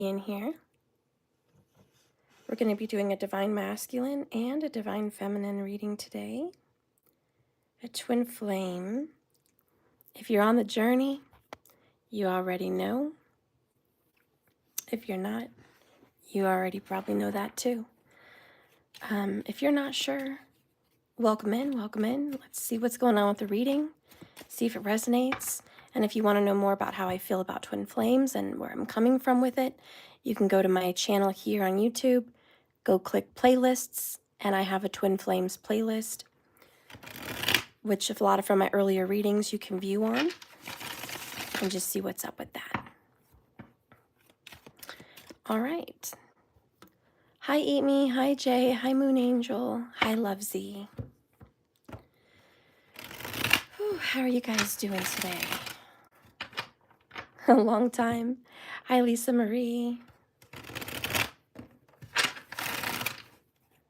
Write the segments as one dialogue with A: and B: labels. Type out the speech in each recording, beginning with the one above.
A: in here. We're going to be doing a divine masculine and a divine feminine reading today. A twin flame. If you're on the journey, you already know. If you're not, you already probably know that too. If you're not sure, welcome in, welcome in. Let's see what's going on with the reading, see if it resonates. And if you want to know more about how I feel about twin flames and where I'm coming from with it, you can go to my channel here on YouTube, go click playlists, and I have a twin flames playlist, which a lot of from my earlier readings you can view on and just see what's up with that. All right. Hi, Eat Me. Hi, Jay. Hi, Moon Angel. Hi, Love Z. Whew, how are you guys doing today? A long time. Hi, Lisa Marie.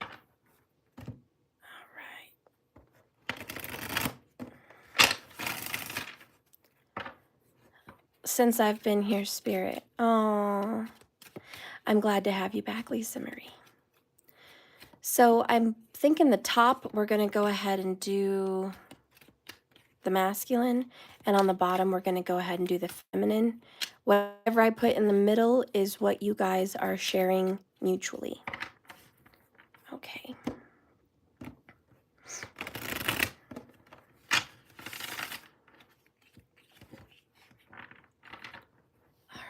A: All right. Since I've been here, Spirit. Oh, I'm glad to have you back, Lisa Marie. So I'm thinking the top, we're going to go ahead and do the masculine, and on the bottom, we're going to go ahead and do the feminine. Whatever I put in the middle is what you guys are sharing mutually. Okay. All right.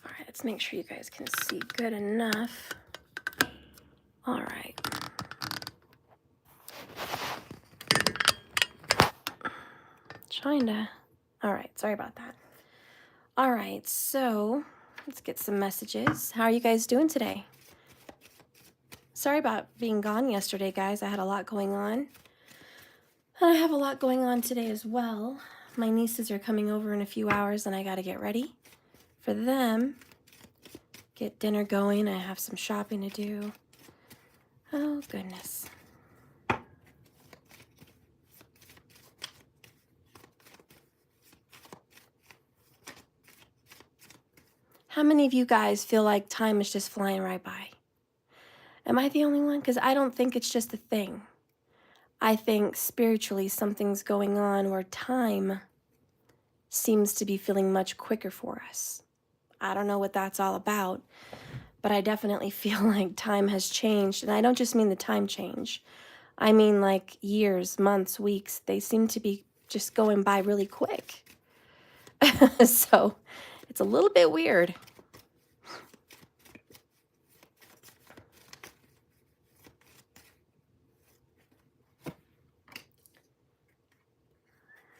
A: All right, let's make sure you guys can see good enough. All right. Trying to, all right, sorry about that. All right, so let's get some messages. How are you guys doing today? Sorry about being gone yesterday, guys. I had a lot going on. And I have a lot going on today as well. My nieces are coming over in a few hours and I got to get ready for them. Get dinner going. I have some shopping to do. Oh, goodness. How many of you guys feel like time is just flying right by? Am I the only one? Because I don't think it's just a thing. I think spiritually something's going on where time seems to be feeling much quicker for us. I don't know what that's all about, but I definitely feel like time has changed. And I don't just mean the time change. I mean like years, months, weeks. They seem to be just going by really quick. So it's a little bit weird.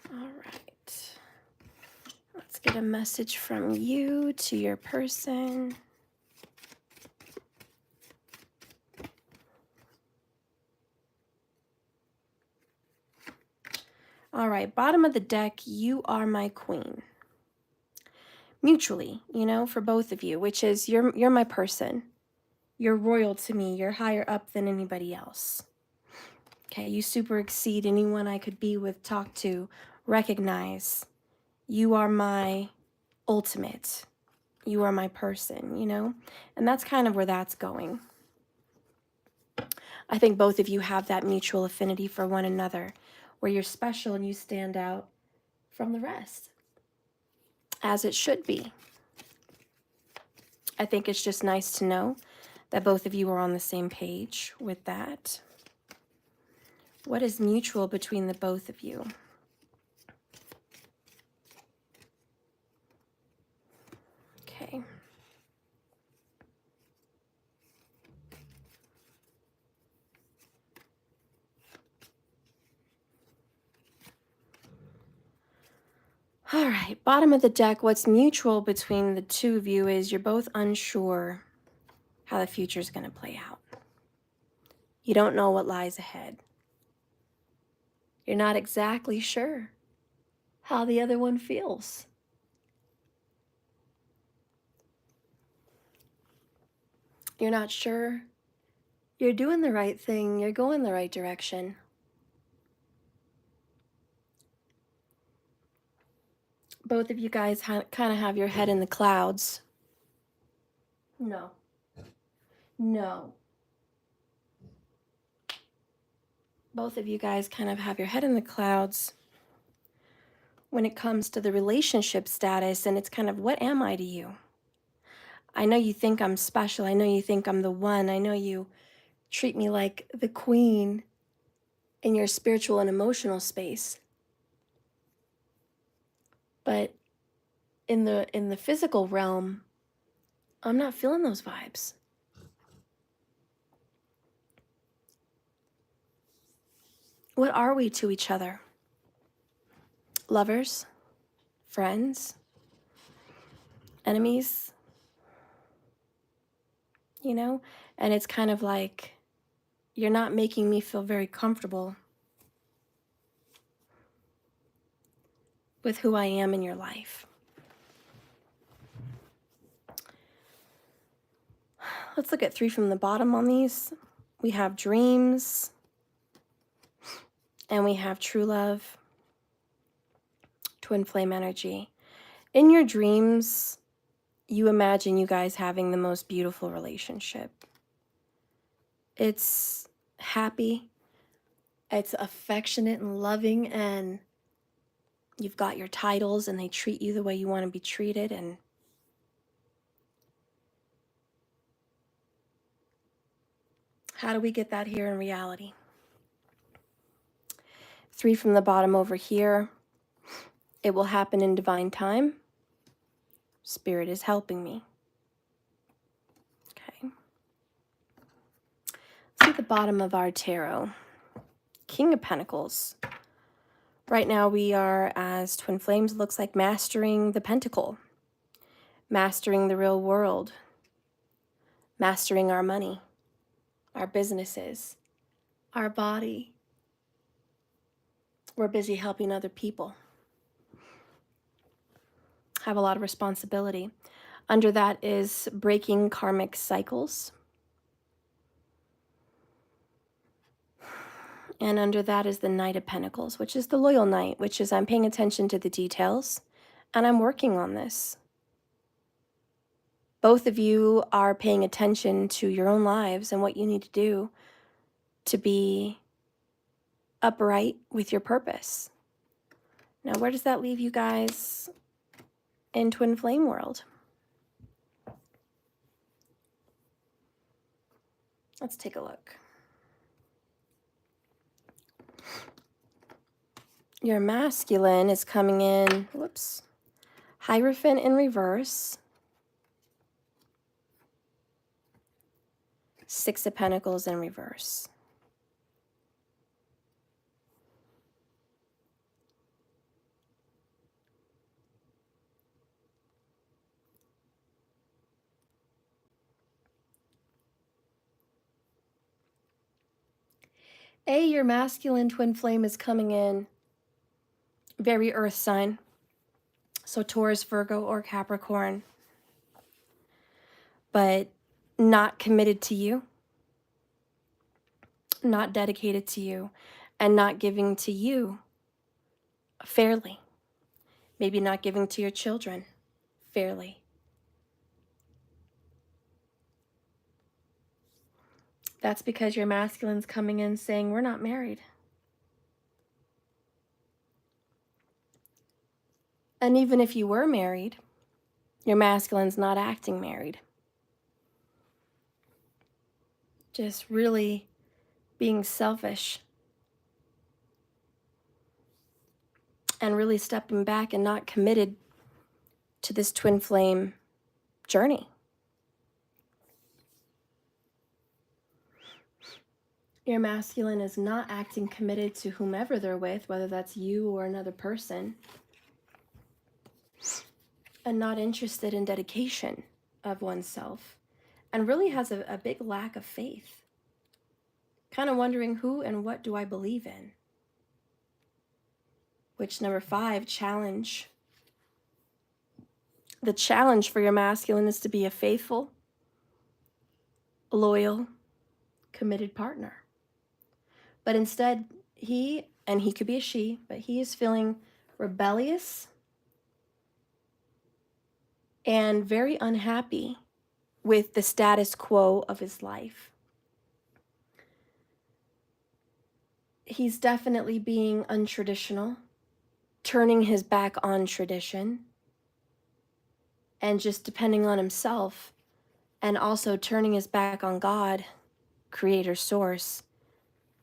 A: All right. Let's get a message from you to your person. All right, bottom of the deck, you are my queen. Mutually, you know, for both of you, which is you're my person. You're royal to me. You're higher up than anybody else. Okay, you super exceed anyone I could be with, talk to, recognize. You are my ultimate. You are my person, you know? And that's kind of where that's going. I think both of you have that mutual affinity for one another, where you're special and you stand out from the rest, as it should be. I think it's just nice to know that both of you are on the same page with that. What is mutual between the both of you? Okay. All right, bottom of the deck, what's mutual between the two of you is you're both unsure how the future is going to play out. You don't know what lies ahead. You're not exactly sure how the other one feels. You're not sure you're doing the right thing, you're going the right direction. Both of you guys kind of have your head in the clouds. No. No. Both of you guys kind of have your head in the clouds when it comes to the relationship status, and it's kind of, what am I to you? I know you think I'm special. I know you think I'm the one. I know you treat me like the queen in your spiritual and emotional space. But in the physical realm, I'm not feeling those vibes. What are we to each other? Lovers? Friends? Enemies? You know? And it's kind of like, you're not making me feel very comfortable with who I am in your life. Let's look at 3 from the bottom on these. We have dreams, and we have true love, twin flame energy. In your dreams, you imagine you guys having the most beautiful relationship. It's happy, it's affectionate and loving, and you've got your titles and they treat you the way you want to be treated. And how do we get that here in reality? 3 from the bottom over here. It will happen in divine time. Spirit is helping me. Okay. Let's see the bottom of our tarot. King of Pentacles. Right now we are, as twin flames, looks like mastering the pentacle, mastering the real world, mastering our money, our businesses, our body. We're busy helping other people. Have a lot of responsibility. Under that is breaking karmic cycles. And under that is the Knight of Pentacles, which is the loyal knight, which is I'm paying attention to the details and I'm working on this. Both of you are paying attention to your own lives and what you need to do to be upright with your purpose. Now, where does that leave you guys in twin flame world? Let's take a look. Your masculine is coming in, whoops, Hierophant in reverse, 6 of Pentacles in reverse. Your masculine twin flame is coming in very earth sign. So Taurus, Virgo, or Capricorn. But not committed to you, not dedicated to you, and not giving to you fairly. Maybe not giving to your children fairly. That's because your masculine's coming in saying, we're not married. And even if you were married, your masculine's not acting married. Just really being selfish and really stepping back and not committed to this twin flame journey. Your masculine is not acting committed to whomever they're with, whether that's you or another person, and not interested in dedication of oneself, and really has a big lack of faith. Kind of wondering, who and what do I believe in? which number 5, challenge. The challenge for your masculine is to be a faithful, loyal, committed partner. But instead, he could be a she, but he is feeling rebellious and very unhappy with the status quo of his life. He's definitely being untraditional, turning his back on tradition, and just depending on himself, and also turning his back on God, creator, source,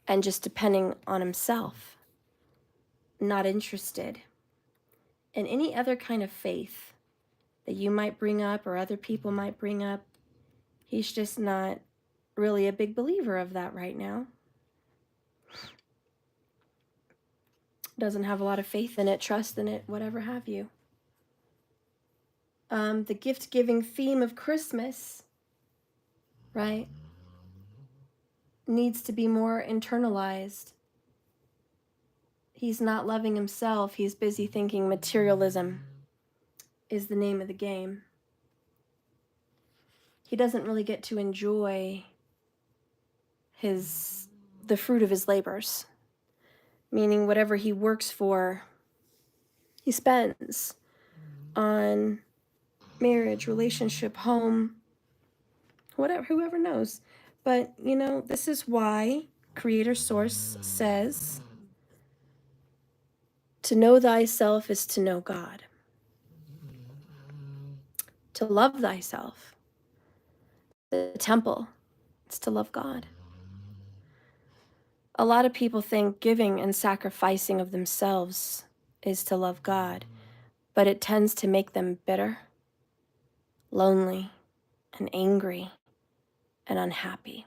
A: and just depending on himself, not interested in any other kind of faith that you might bring up or other people might bring up. He's just not really a big believer of that right now. Doesn't have a lot of faith in it, trust in it, whatever have you. The gift-giving theme of Christmas, right, needs to be more internalized. He's not loving himself. He's busy thinking materialism is the name of the game. He doesn't really get to enjoy the fruit of his labors, meaning whatever he works for, he spends on marriage, relationship, home, whatever, whoever knows. But, this is why Creator Source says, to know thyself is to know God. To love thyself, the temple, is to love God. A lot of people think giving and sacrificing of themselves is to love God, but it tends to make them bitter, lonely, and angry, and unhappy.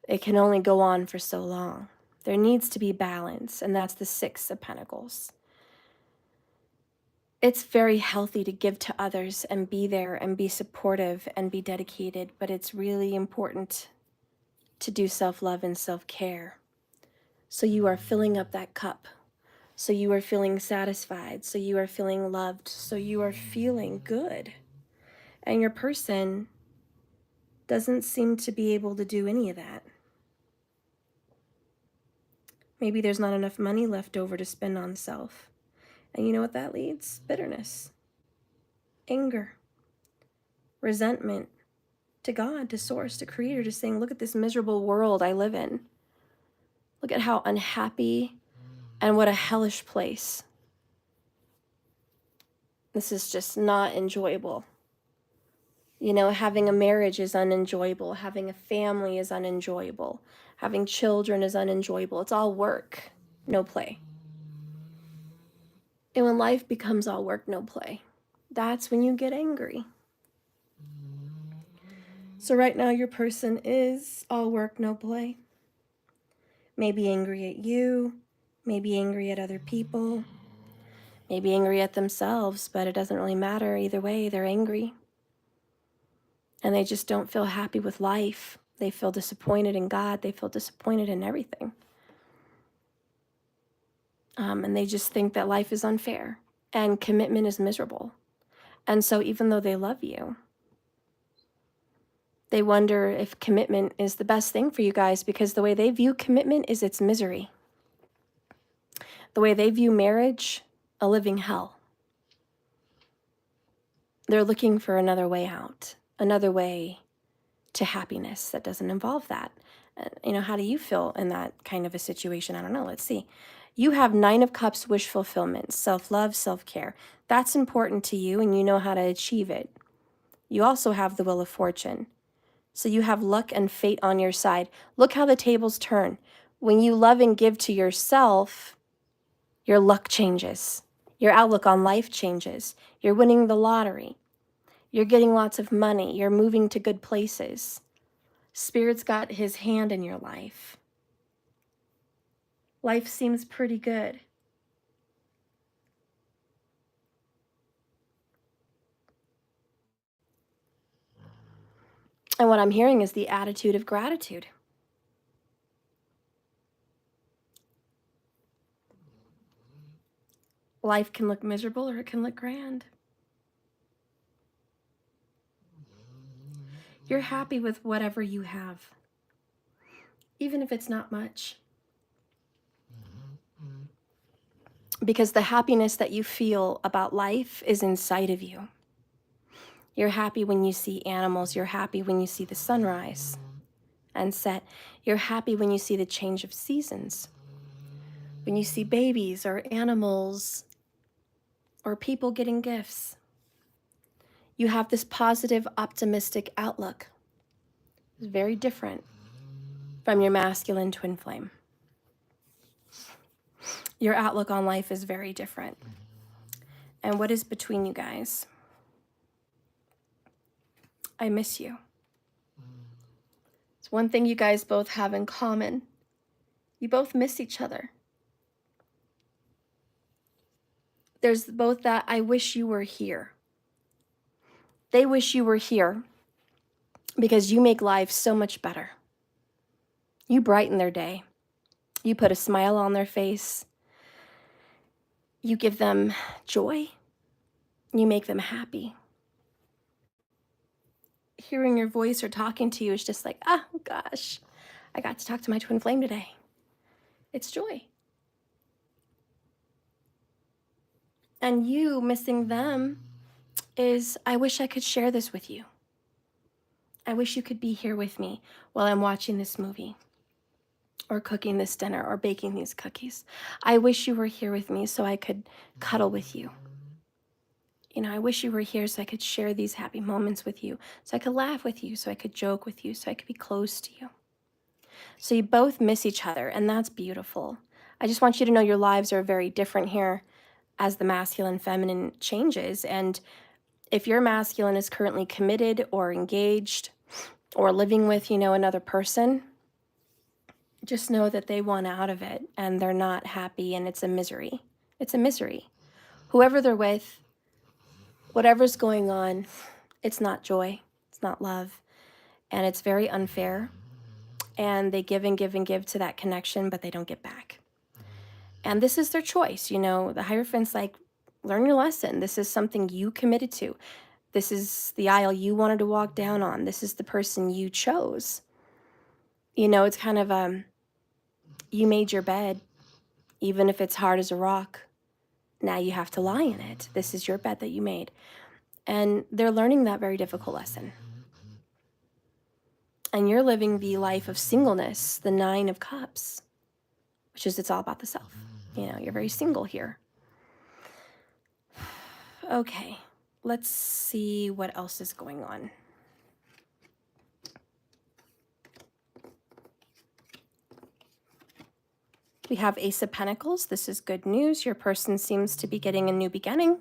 A: It can only go on for so long. There needs to be balance, and that's the 6 of Pentacles. It's very healthy to give to others and be there and be supportive and be dedicated, but it's really important to do self-love and self-care. So you are filling up that cup. So you are feeling satisfied. So you are feeling loved. So you are feeling good. And your person doesn't seem to be able to do any of that. Maybe there's not enough money left over to spend on self. And you know what that leads? Bitterness, anger, resentment to God, to Source, to Creator, to saying, look at this miserable world I live in. Look at how unhappy and what a hellish place. This is just not enjoyable. Having a marriage is unenjoyable. Having a family is unenjoyable. Having children is unenjoyable. It's all work, no play. And when life becomes all work, no play, that's when you get angry. So right now your person is all work, no play. Maybe angry at you, maybe angry at other people, maybe angry at themselves, but it doesn't really matter. Either way, they're angry. And they just don't feel happy with life. They feel disappointed in God. They feel disappointed in everything. And they just think that life is unfair and commitment is miserable. And so even though they love you, they wonder if commitment is the best thing for you guys, because the way they view commitment is its misery. The way they view marriage, a living hell. They're looking for another way out, another way to happiness that doesn't involve that. How do you feel in that kind of a situation? I don't know. Let's see. You have 9 of Cups, wish fulfillment, self-love, self-care. That's important to you, and you know how to achieve it. You also have the Wheel of Fortune. So you have luck and fate on your side. Look how the tables turn. When you love and give to yourself, your luck changes. Your outlook on life changes. You're winning the lottery. You're getting lots of money. You're moving to good places. Spirit's got his hand in your life. Life seems pretty good. And what I'm hearing is the attitude of gratitude. Life can look miserable or it can look grand. You're happy with whatever you have, even if it's not much. Because the happiness that you feel about life is inside of you. You're happy when you see animals. You're happy when you see the sunrise and set. You're happy when you see the change of seasons. When you see babies or animals or people getting gifts. You have this positive, optimistic outlook. It's very different from your masculine twin flame. Your outlook on life is very different. And what is between you guys? I miss you. It's one thing you guys both have in common. You both miss each other. There's both that I wish you were here. They wish you were here because you make life so much better. You brighten their day. You put a smile on their face. You give them joy. You make them happy. Hearing your voice or talking to you is just like, oh gosh, I got to talk to my twin flame today. It's joy. And you missing them is, I wish I could share this with you. I wish you could be here with me while I'm watching this movie or cooking this dinner or baking these cookies. I wish you were here with me so I could cuddle with you. You know, I wish you were here so I could share these happy moments with you, so I could laugh with you, so I could joke with you, so I could be close to you. So you both miss each other, and that's beautiful. I just want you to know your lives are very different here as the masculine feminine changes. And if your masculine is currently committed or engaged or living with, another person, just know that they want out of it and they're not happy and it's a misery. It's a misery. Whoever they're with, whatever's going on, it's not joy, it's not love, and it's very unfair. And they give and give and give to that connection, but they don't get back. And this is their choice. The Hierophant's like, learn your lesson. This is something you committed to. This is the aisle you wanted to walk down on. This is the person you chose. It's kind of, you made your bed, even if it's hard as a rock. Now you have to lie in it. This is your bed that you made. And they're learning that very difficult lesson. And you're living the life of singleness, the 9 of Cups, which is it's all about the self. You're very single here. Okay, let's see what else is going on. We have Ace of Pentacles. This is good news. Your person seems to be getting a new beginning,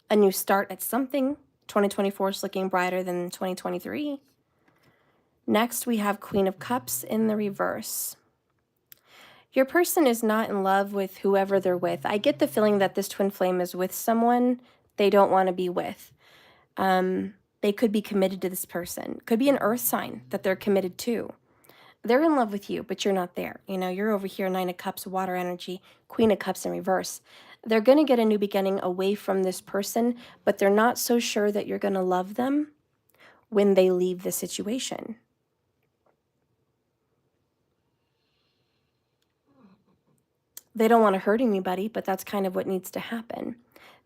A: a new start at something. 2024 is looking brighter than 2023. Next, we have Queen of Cups in the reverse. Your person is not in love with whoever they're with. I get the feeling that this twin flame is with someone they don't want to be with. They could be committed to this person. Could be an earth sign that they're committed to. They're in love with you, but you're not there. You're over here, 9 of Cups, water energy, Queen of Cups in reverse. They're going to get a new beginning away from this person, but they're not so sure that you're going to love them when they leave the situation. They don't want to hurt anybody, but that's kind of what needs to happen.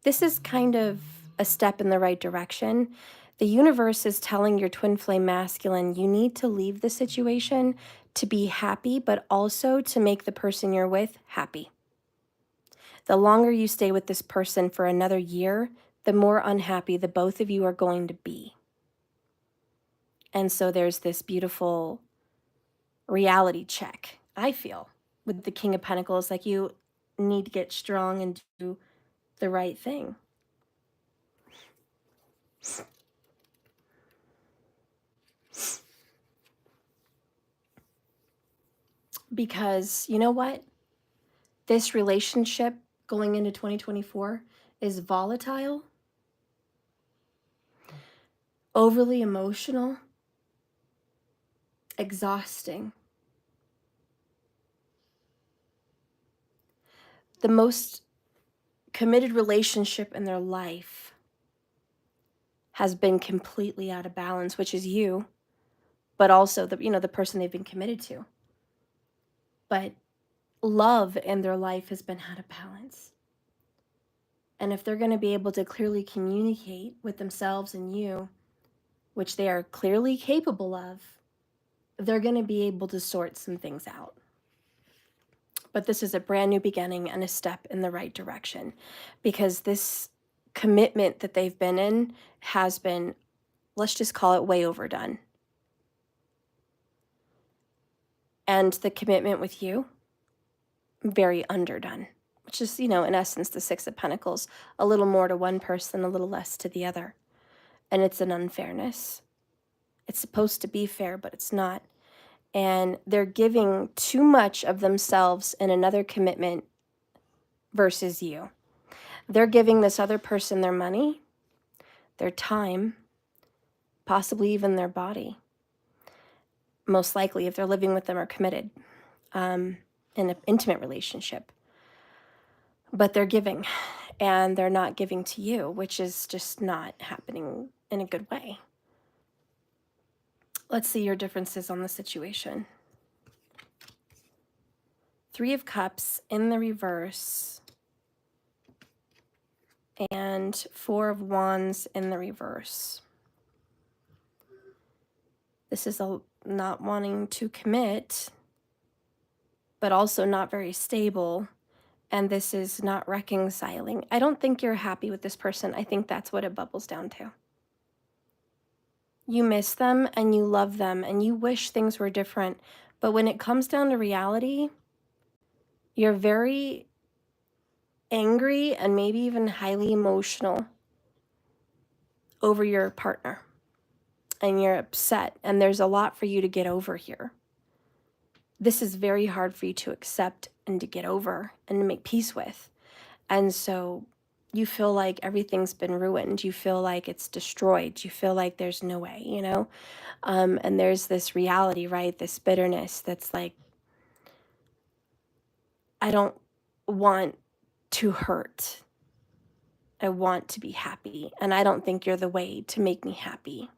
A: This is kind of a step in the right direction. The universe is telling your twin flame masculine, you need to leave the situation to be happy, but also to make the person you're with happy. The longer you stay with this person for another year, the more unhappy the both of you are going to be. And so there's this beautiful reality check, I feel, with the King of Pentacles, like you need to get strong and do the right thing. Because you know what? This relationship going into 2024 is volatile, overly emotional, exhausting. The most committed relationship in their life has been completely out of balance, which is you, but also the person they've been committed to. But love in their life has been out of balance. And if they're going to be able to clearly communicate with themselves and you, which they are clearly capable of, they're going to be able to sort some things out. But this is a brand new beginning and a step in the right direction, because this commitment that they've been in has been, let's just call it, way overdone. And the commitment with you, very underdone, which is, in essence, the Six of Pentacles, a little more to one person, a little less to the other. And it's an unfairness. It's supposed to be fair, but it's not. And they're giving too much of themselves in another commitment versus you. They're giving this other person their money, their time, possibly even their body. Most likely, if they're living with them or committed in an intimate relationship. But they're giving, and they're not giving to you, which is just not happening in a good way. Let's see your differences on the situation. Three of Cups in the reverse, and Four of Wands in the reverse. This is not wanting to commit, but also not very stable. And this is not reconciling. I don't think you're happy with this person. I think that's what it bubbles down to. You miss them and you love them and you wish things were different. But when it comes down to reality, you're very angry and maybe even highly emotional over your partner. And you're upset. And there's a lot for you to get over here. This is very hard for you to accept and to get over and to make peace with. And so you feel like everything's been ruined. You feel like it's destroyed. You feel like there's no way, and there's this reality, right? This bitterness that's like, I don't want to hurt. I want to be happy. And I don't think you're the way to make me happy.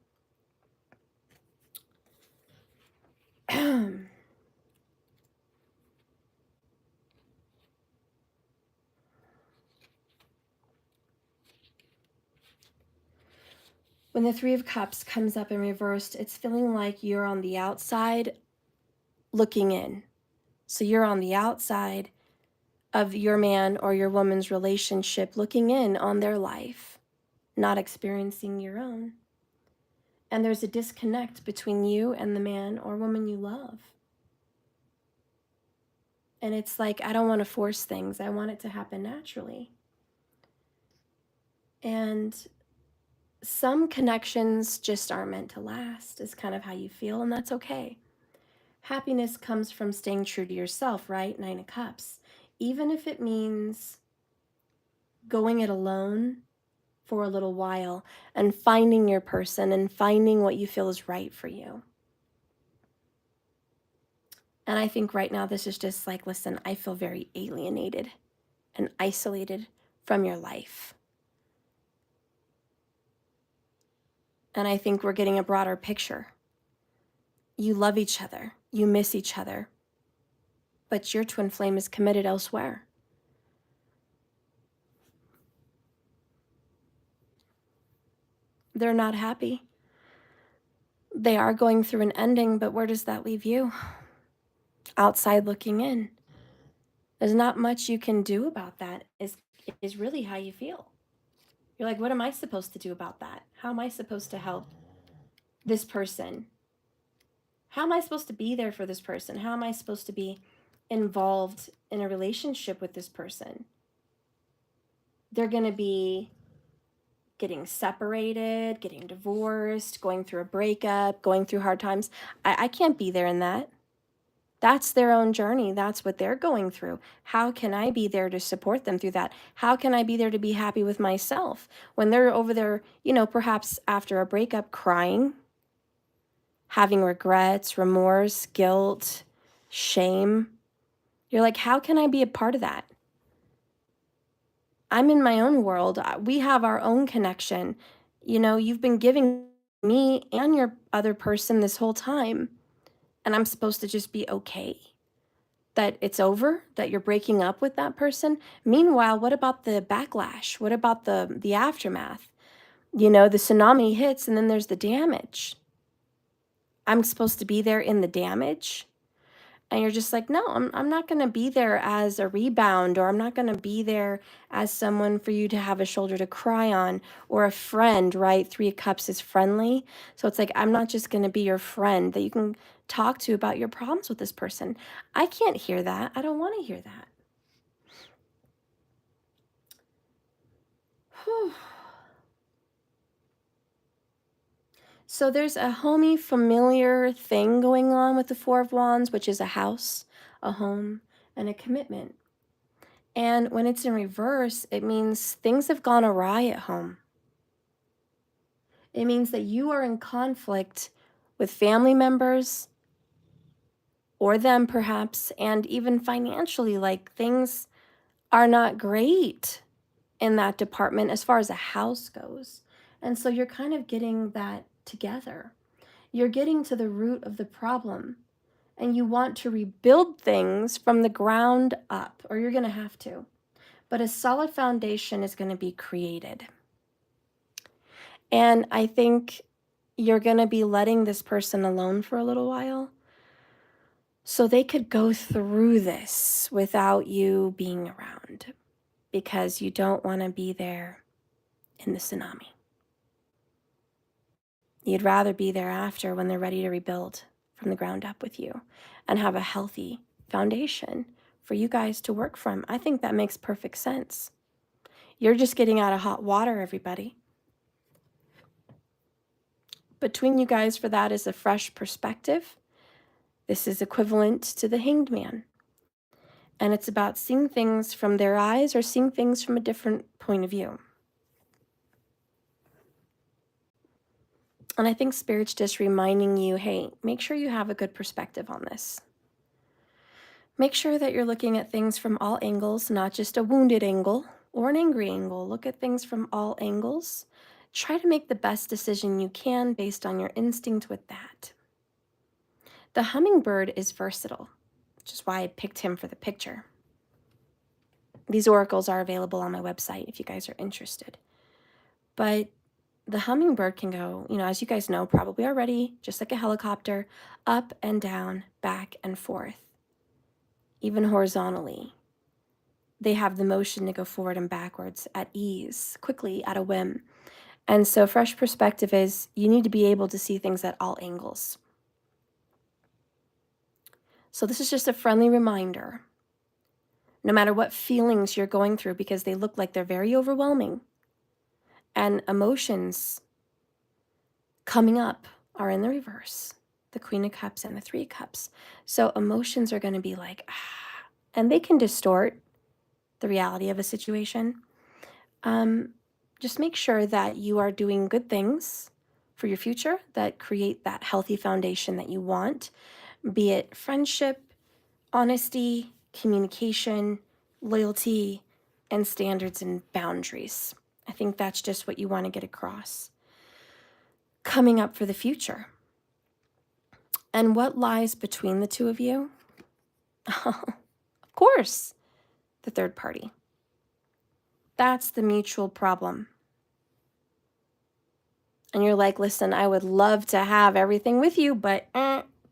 A: When the Three of Cups comes up in reversed, it's feeling like you're on the outside looking in. So you're on the outside of your man or your woman's relationship, looking in on their life, not experiencing your own. And there's a disconnect between you and the man or woman you love. And it's like, I don't want to force things. I want it to happen naturally. And some connections just aren't meant to last, is kind of how you feel, and that's okay. Happiness comes from staying true to yourself, right? Nine of Cups. Even if it means going it alone for a little while and finding your person and finding what you feel is right for you. And I think right now this is just like, listen, I feel very alienated and isolated from your life. And I think we're getting a broader picture. You love each other. You miss each other. But your twin flame is committed elsewhere. They're not happy. They are going through an ending, but where does that leave you? Outside looking in. There's not much you can do about that, is really how you feel. You're like, what am I supposed to do about that? How am I supposed to help this person? How am I supposed to be there for this person? How am I supposed to be involved in a relationship with this person? They're going to be getting separated, getting divorced, going through a breakup, going through hard times. I can't be there in that. That's their own journey. That's what they're going through. How can I be there to support them through that? How can I be there to be happy with myself when they're over there, perhaps after a breakup, crying, having regrets, remorse, guilt, shame? You're like, how can I be a part of that? I'm in my own world. We have our own connection. You know, you've been giving me and your other person this whole time, and I'm supposed to just be okay that it's over, that you're breaking up with that person. Meanwhile, what about the backlash? What about the aftermath? You know, the tsunami hits and then there's the damage. I'm supposed to be there in the damage. And you're just like, no, I'm not going to be there as a rebound, or I'm not going to be there as someone for you to have a shoulder to cry on, or a friend, right? 3 of Cups is friendly. So it's like, I'm not just going to be your friend that you can talk to about your problems with this person. I can't hear that. I don't want to hear that. Whew. So there's a homey, familiar thing going on with the 4 of Wands, which is a house, a home, and a commitment. And when it's in reverse, it means things have gone awry at home. It means that you are in conflict with family members, or them perhaps, and even financially, like things are not great in that department as far as a house goes. And so you're kind of getting that together. You're getting to the root of the problem, and you want to rebuild things from the ground up, or you're going to have to. But a solid foundation is going to be created. And I think you're going to be letting this person alone for a little while so they could go through this without you being around, because you don't want to be there in the tsunami. You'd rather be there after, when they're ready to rebuild from the ground up with you and have a healthy foundation for you guys to work from. I think that makes perfect sense. You're just getting out of hot water, everybody. Between you guys for that is a fresh perspective. This is equivalent to the Hanged Man. And it's about seeing things from their eyes or seeing things from a different point of view. And I think Spirit's just reminding you, hey, make sure you have a good perspective on this. Make sure that you're looking at things from all angles, not just a wounded angle or an angry angle. Look at things from all angles. Try to make the best decision you can based on your instinct with that. The hummingbird is versatile, which is why I picked him for the picture. These oracles are available on my website if you guys are interested. But the hummingbird can go, you know, as you guys know probably already, just like a helicopter, up and down, back and forth, even horizontally. They have the motion to go forward and backwards at ease, quickly, at a whim. And so fresh perspective is you need to be able to see things at all angles. So this is just a friendly reminder, no matter what feelings you're going through, because they look like they're very overwhelming, and emotions coming up are in the reverse, the Queen of Cups and the 3 of Cups. So emotions are going to be like, and they can distort the reality of a situation. Just make sure that you are doing good things for your future that create that healthy foundation that you want, be it friendship, honesty, communication, loyalty, and standards and boundaries. I think that's just what you want to get across coming up for the future. And what lies between the 2 of you? Of course, the third party. That's the mutual problem. And you're like, listen, I would love to have everything with you, but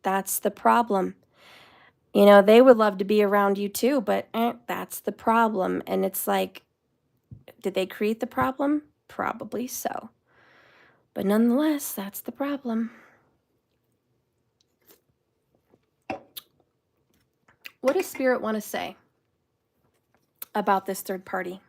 A: that's the problem. You know, they would love to be around you too, but that's the problem. And it's like, did they create the problem? Probably so. But nonetheless, that's the problem. What does Spirit want to say about this third party?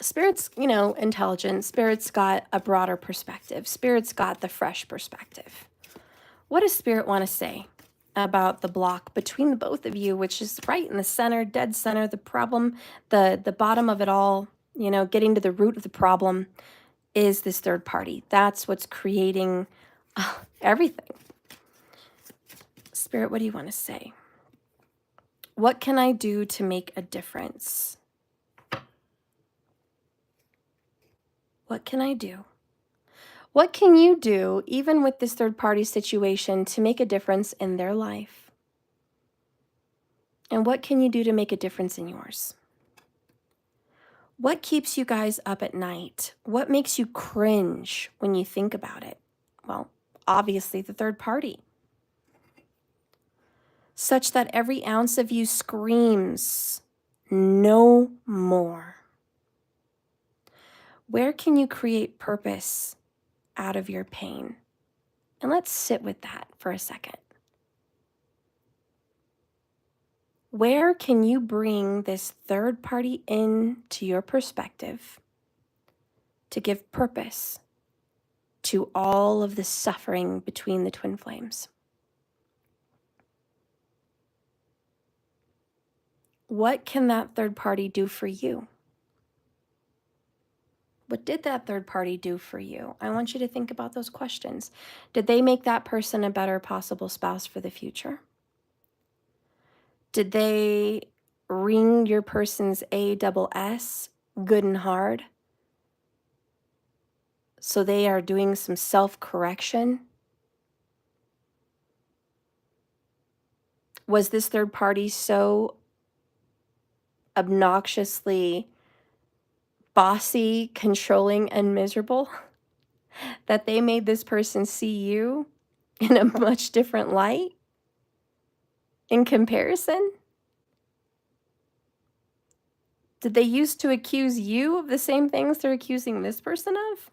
A: Spirit's, you know, intelligent. Spirit's got a broader perspective. Spirit's got the fresh perspective. What does Spirit want to say about the block between the both of you, which is right in the center, dead center, the problem, the bottom of it all, you know, getting to the root of the problem is this third party. That's what's creating everything. Spirit, what do you want to say? What can I do to make a difference? What can I do? What can you do, even with this third-party situation, to make a difference in their life? And what can you do to make a difference in yours? What keeps you guys up at night? What makes you cringe when you think about it? Well, obviously the third party. Such that every ounce of you screams, no more. Where can you create purpose out of your pain? And let's sit with that for a second. Where can you bring this third party into your perspective to give purpose to all of the suffering between the twin flames? What can that third party do for you? What did that third party do for you? I want you to think about those questions. Did they make that person a better possible spouse for the future? Did they ring your person's ASS good and hard? So they are doing some self-correction? Was this third party so obnoxiously bossy, controlling, and miserable that they made this person see you in a much different light in comparison? Did they used to accuse you of the same things they're accusing this person of?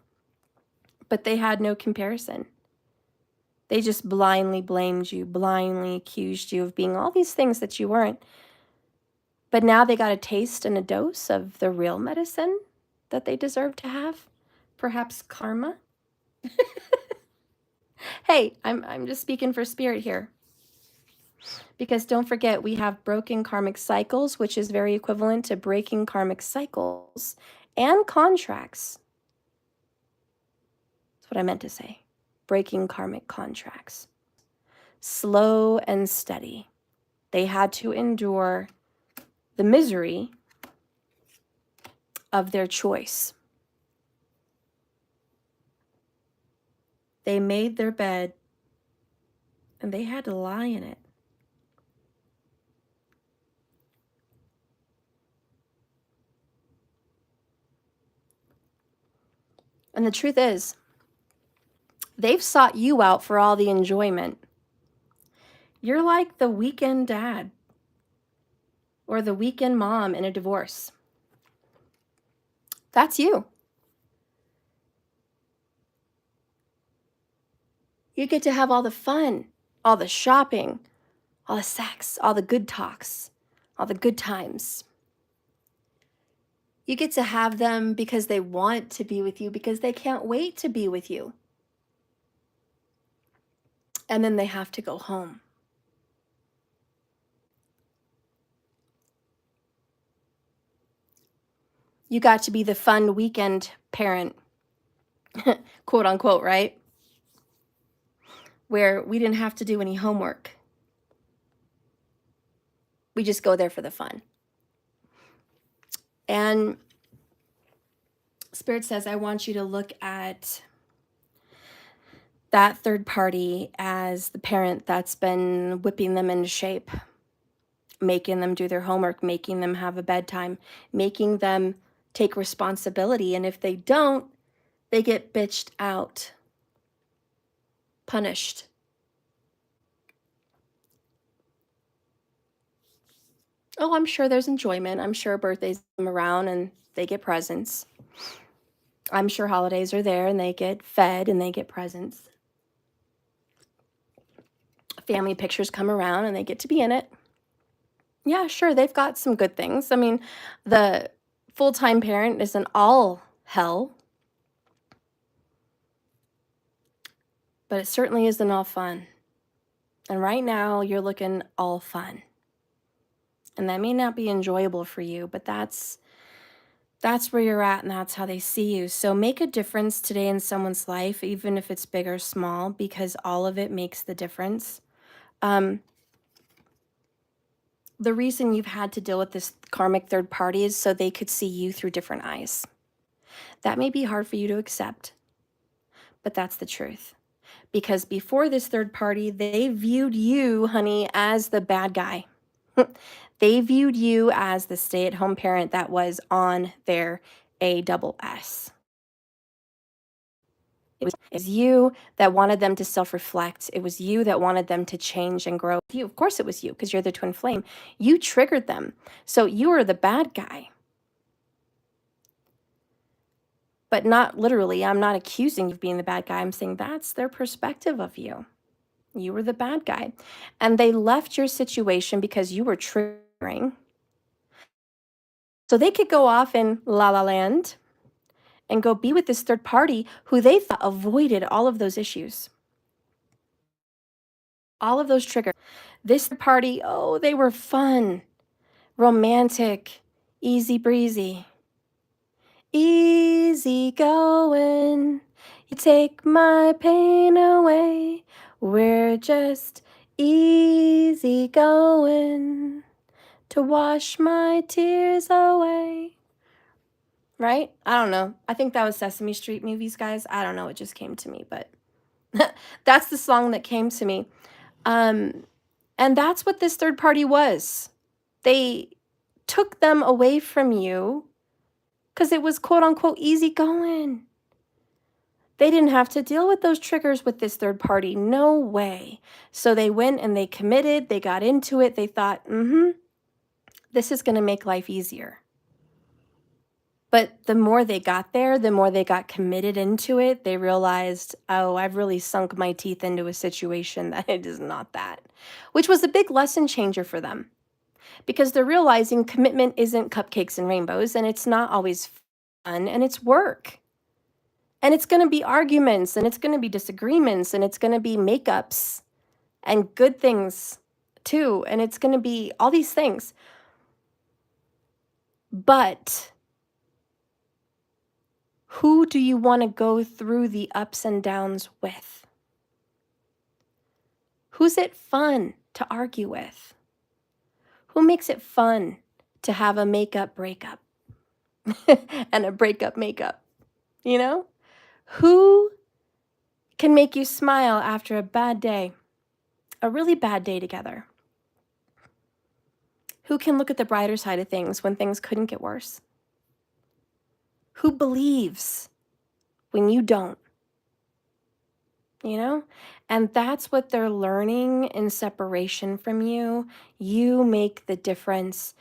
A: But they had no comparison. They just blindly blamed you, blindly accused you of being all these things that you weren't. But now they got a taste and a dose of the real medicine that they deserve to have. Perhaps karma. Hey, I'm just speaking for spirit here. Because don't forget, we have broken karmic cycles, which is very equivalent to breaking karmic cycles and contracts. That's what I meant to say. Breaking karmic contracts. Slow and steady. They had to endure the misery of their choice. They made their bed and they had to lie in it. And the truth is, they've sought you out for all the enjoyment. You're like the weekend dad or the weekend mom in a divorce. That's you. You get to have all the fun, all the shopping, all the sex, all the good talks, all the good times. You get to have them because they want to be with you, because they can't wait to be with you. And then they have to go home. You got to be the fun weekend parent, quote unquote, right? Where we didn't have to do any homework. We just go there for the fun. And Spirit says, I want you to look at that third party as the parent that's been whipping them into shape, making them do their homework, making them have a bedtime, making them take responsibility. And if they don't, they get bitched out, punished. Oh, I'm sure there's enjoyment. I'm sure birthdays come around and they get presents. I'm sure holidays are there and they get fed and they get presents. Family pictures come around and they get to be in it. Yeah, sure, they've got some good things. I mean, the full-time parent isn't all hell, but it certainly isn't all fun. And right now, you're looking all fun. And that may not be enjoyable for you, but that's where you're at and that's how they see you. So make a difference today in someone's life, even if it's big or small, because all of it makes the difference. the reason you've had to deal with this karmic third party is so they could see you through different eyes. That may be hard for you to accept, but that's the truth. Because before this third party, they viewed you, honey, as the bad guy. They viewed you as the stay-at-home parent that was on their ASS. It was you that wanted them to self-reflect. It was you that wanted them to change and grow. You, of course it was you, because you're the twin flame. You triggered them. So you are the bad guy. But not literally. I'm not accusing you of being the bad guy. I'm saying that's their perspective of you. You were the bad guy. And they left your situation because you were triggering. So they could go off in La La Land and go be with this third party who they thought avoided all of those issues. All of those triggers. This party, oh, they were fun, romantic, easy breezy. Easy going, you take my pain away. We're just easy going to wash my tears away. Right? I don't know. I think that was Sesame Street movies, guys. I don't know. It just came to me, but that's the song that came to me. And that's what this third party was. They took them away from you because it was quote unquote easy going. They didn't have to deal with those triggers with this third party. No way. So they went and they committed. They got into it. They thought, this is going to make life easier. But the more they got there, the more they got committed into it, they realized, oh, I've really sunk my teeth into a situation that it is not that, which was a big lesson changer for them. Because they're realizing commitment isn't cupcakes and rainbows, and it's not always fun, and it's work. And it's going to be arguments, and it's going to be disagreements, and it's going to be makeups and good things too. And it's going to be all these things. But who do you want to go through the ups and downs with? Who's it fun to argue with? Who makes it fun to have a makeup breakup and a breakup makeup? You know? Who can make you smile after a bad day, a really bad day together? Who can look at the brighter side of things when things couldn't get worse? Who believes when you don't? You know? And that's what they're learning in separation from you. You make the difference.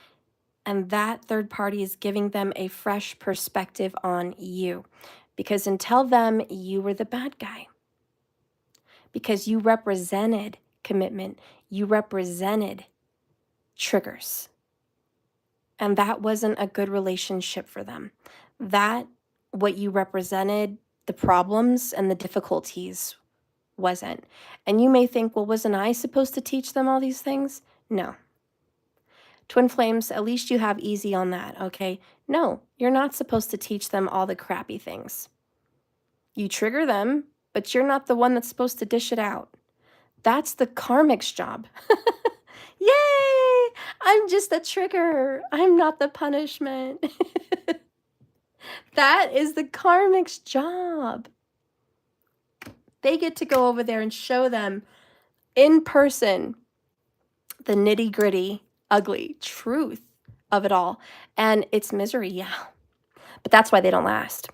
A: And that third party is giving them a fresh perspective on you. Because until them, you were the bad guy. Because you represented commitment. You represented triggers. And that wasn't a good relationship for them. That, what you represented, the problems and the difficulties, wasn't. And you may think, well, wasn't I supposed to teach them all these things? No. Twin flames, at least you have easy on that, okay? No, you're not supposed to teach them all the crappy things. You trigger them, but you're not the one that's supposed to dish it out. That's the karmic's job. Yay! I'm just a trigger. I'm not the punishment. That is the karmic's job. They get to go over there and show them in person the nitty-gritty, ugly truth of it all. And it's misery, yeah. But that's why they don't last.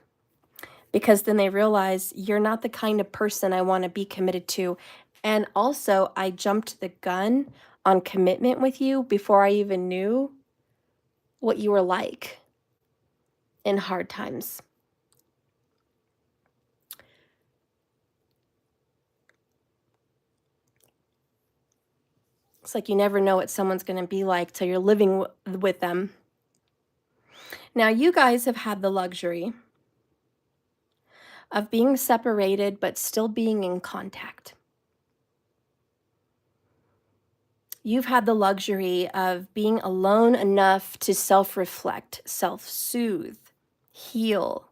A: Because then they realize you're not the kind of person I want to be committed to. And also, I jumped the gun on commitment with you before I even knew what you were like in hard times. It's like you never know what someone's going to be like till you're living with them. Now, you guys have had the luxury of being separated but still being in contact. You've had the luxury of being alone enough to self-reflect, self-soothe, heal,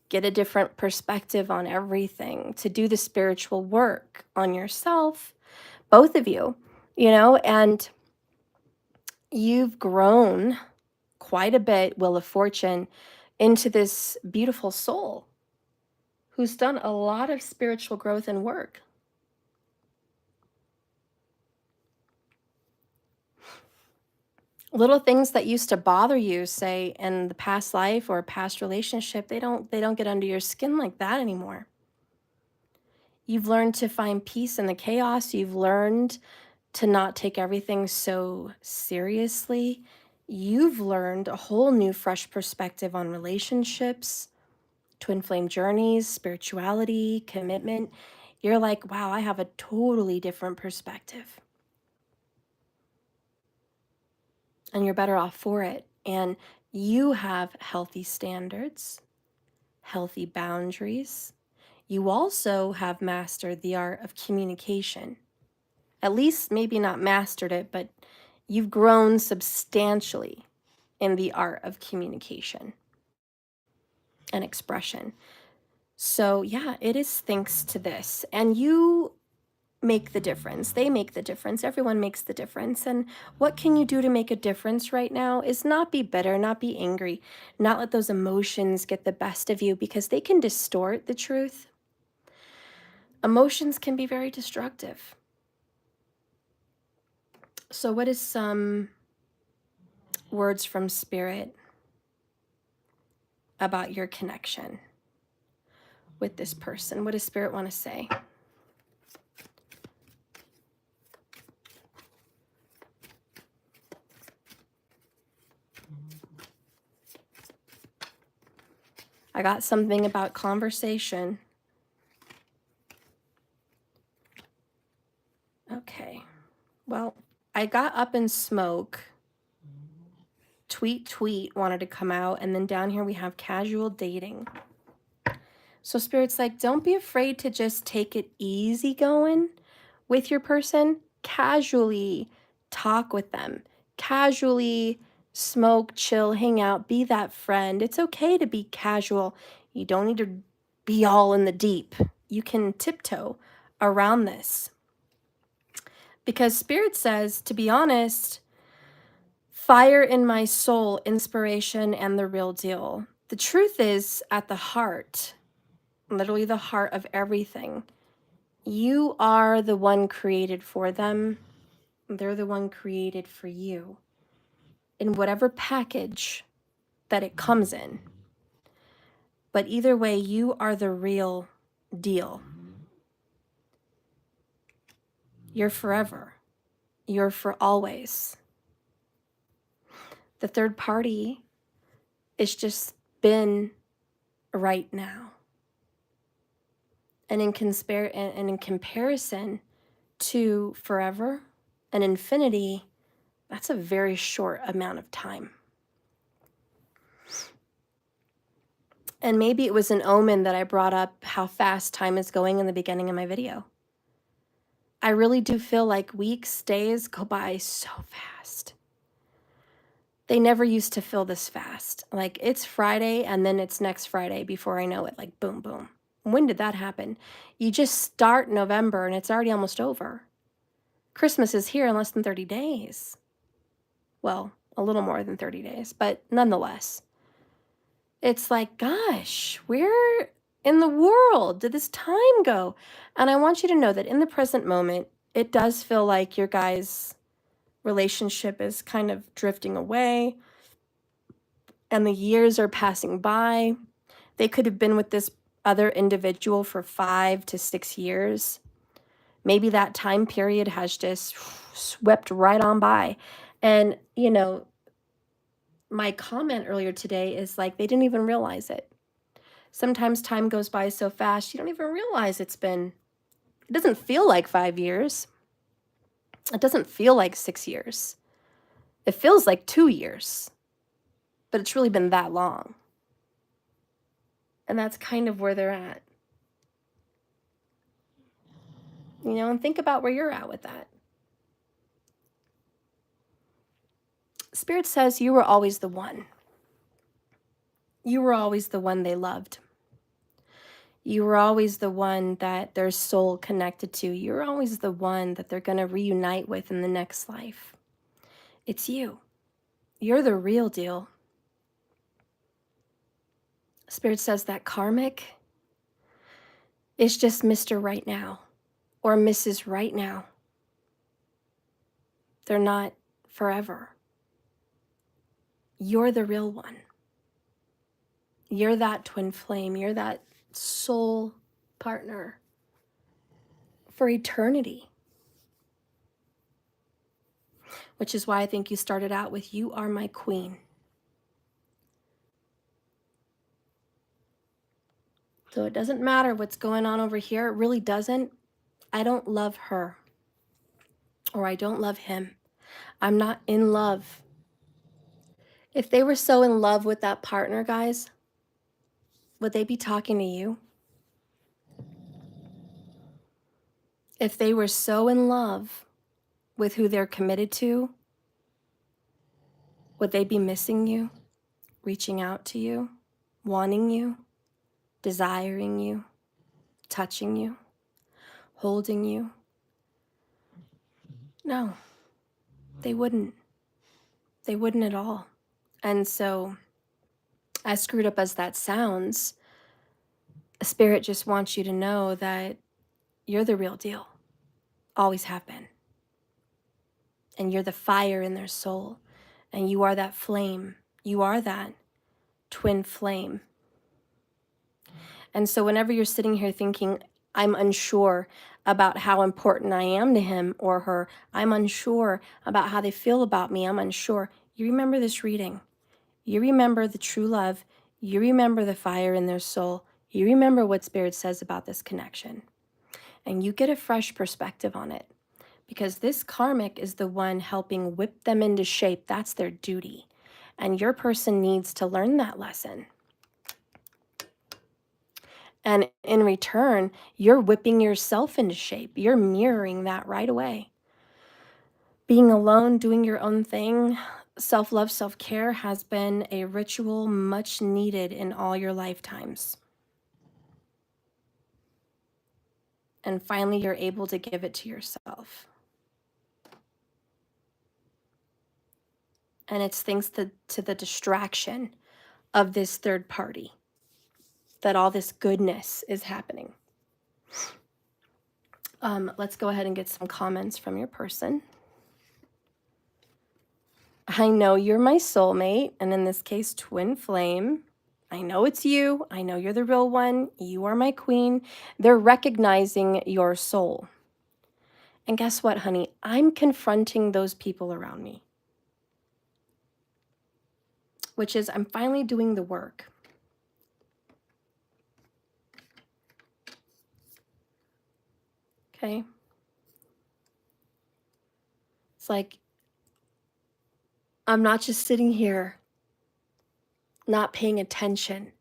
A: get a different perspective on everything, to do the spiritual work on yourself, both of you, you know, and You've grown quite a bit, Wheel of Fortune, into this beautiful soul who's done a lot of spiritual growth and work. Little things that used to bother you, say in the past life or past relationship, they don't get under your skin like that anymore. You've learned to find peace in the chaos. You've learned to not take everything so seriously. You've learned a whole new fresh perspective on relationships, twin flame journeys, spirituality, commitment. You're like, wow, I have a totally different perspective. And you're better off for it. And you have healthy standards, healthy boundaries. You also have mastered the art of communication. At least maybe not mastered it, but you've grown substantially in the art of communication and expression. So yeah, it is thanks to this. And you make the difference. They make the difference. Everyone makes the difference. And what can you do to make a difference right now is not be bitter, not be angry, not let those emotions get the best of you, because they can distort the truth. Emotions can be very destructive. So what is some words from Spirit about your connection with this person? What does Spirit want to say? I got something about conversation. Okay. Well, I got up in smoke. Tweet wanted to come out. And then down here we have casual dating. So Spirit's like, don't be afraid to just take it easy going with your person. Casually talk with them. Casually smoke, chill, hang out, be that friend. It's okay to be casual. You don't need to be all in the deep. You can tiptoe around this. Because Spirit says, to be honest, fire in my soul, inspiration, and the real deal. The truth is at the heart, literally the heart of everything. You are the one created for them. They're the one created for you. In whatever package that it comes in. But either way, you are the real deal. You're forever. You're for always. The third party is just been right now. And in comparison to forever and infinity, that's a very short amount of time. And maybe it was an omen that I brought up how fast time is going in the beginning of my video. I really do feel like weeks, days go by so fast. They never used to feel this fast. Like it's Friday and then it's next Friday before I know it, like boom, boom. When did that happen? You just start November and it's already almost over. Christmas is here in less than 30 days. Well, a little more than 30 days, but nonetheless. It's like, gosh, where in the world did this time go? And I want you to know that in the present moment, it does feel like your guys' relationship is kind of drifting away and the years are passing by. They could have been with this other individual for 5 to 6 years. Maybe that time period has just swept right on by. And, you know, my comment earlier today is like, they didn't even realize it. Sometimes time goes by so fast, you don't even realize it doesn't feel like 5 years. It doesn't feel like 6 years. It feels like 2 years, but it's really been that long. And that's kind of where they're at. You know, and think about where you're at with that. Spirit says you were always the one. You were always the one they loved. You were always the one that their soul connected to. You're always the one that they're going to reunite with in the next life. It's you. You're the real deal. Spirit says that karmic is just Mr. Right Now or Mrs. Right Now. They're not forever. You're the real one. You're that twin flame. You're that soul partner for eternity. Which is why I think you started out with, you are my queen. So it doesn't matter what's going on over here. It really doesn't. I don't love her. Or I don't love him. I'm not in love. If they were so in love with that partner, guys, would they be talking to you? If they were so in love with who they're committed to, would they be missing you, reaching out to you, wanting you, desiring you, touching you, holding you? No, they wouldn't. They wouldn't at all. And so, as screwed up as that sounds, Spirit just wants you to know that you're the real deal. Always have been. And you're the fire in their soul. And you are that flame. You are that twin flame. And so whenever you're sitting here thinking, I'm unsure about how important I am to him or her, I'm unsure about how they feel about me, I'm unsure, you remember this reading. You remember the true love. You remember the fire in their soul. You remember what Spirit says about this connection. And you get a fresh perspective on it. Because this karmic is the one helping whip them into shape. That's their duty. And your person needs to learn that lesson. And in return, you're whipping yourself into shape. You're mirroring that right away. Being alone, doing your own thing, self-love, self-care has been a ritual much needed in all your lifetimes. And finally, you're able to give it to yourself. And it's thanks to the distraction of this third party that all this goodness is happening. Let's go ahead and get some comments from your person. I know you're my soulmate, and in this case, twin flame. I know it's you. I know you're the real one. You are my queen. They're recognizing your soul. And guess what, honey? I'm confronting those people around me. Which is, I'm finally doing the work. Okay? It's like, I'm not just sitting here not paying attention.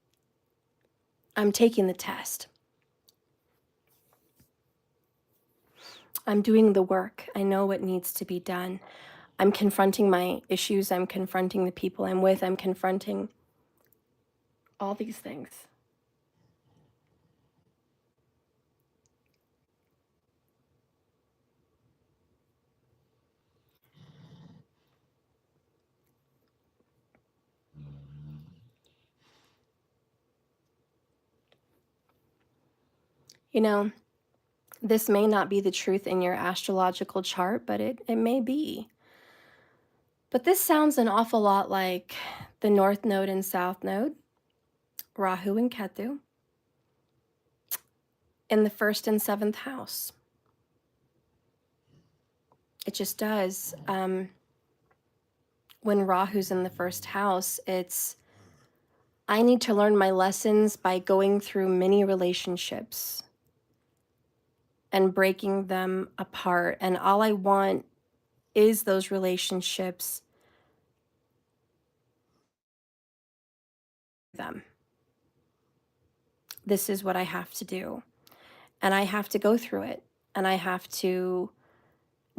A: I'm taking the test. I'm doing the work. I know what needs to be done. I'm confronting my issues. I'm confronting the people I'm with. I'm confronting all these things. You know, this may not be the truth in your astrological chart, but it may be. But this sounds an awful lot like the North Node and South Node, Rahu and Ketu, in the 1st and 7th house. It just does. When Rahu's in the 1st house, it's, I need to learn my lessons by going through many relationships and breaking them apart. And all I want is those relationships them. This is what I have to do. And I have to go through it. And I have to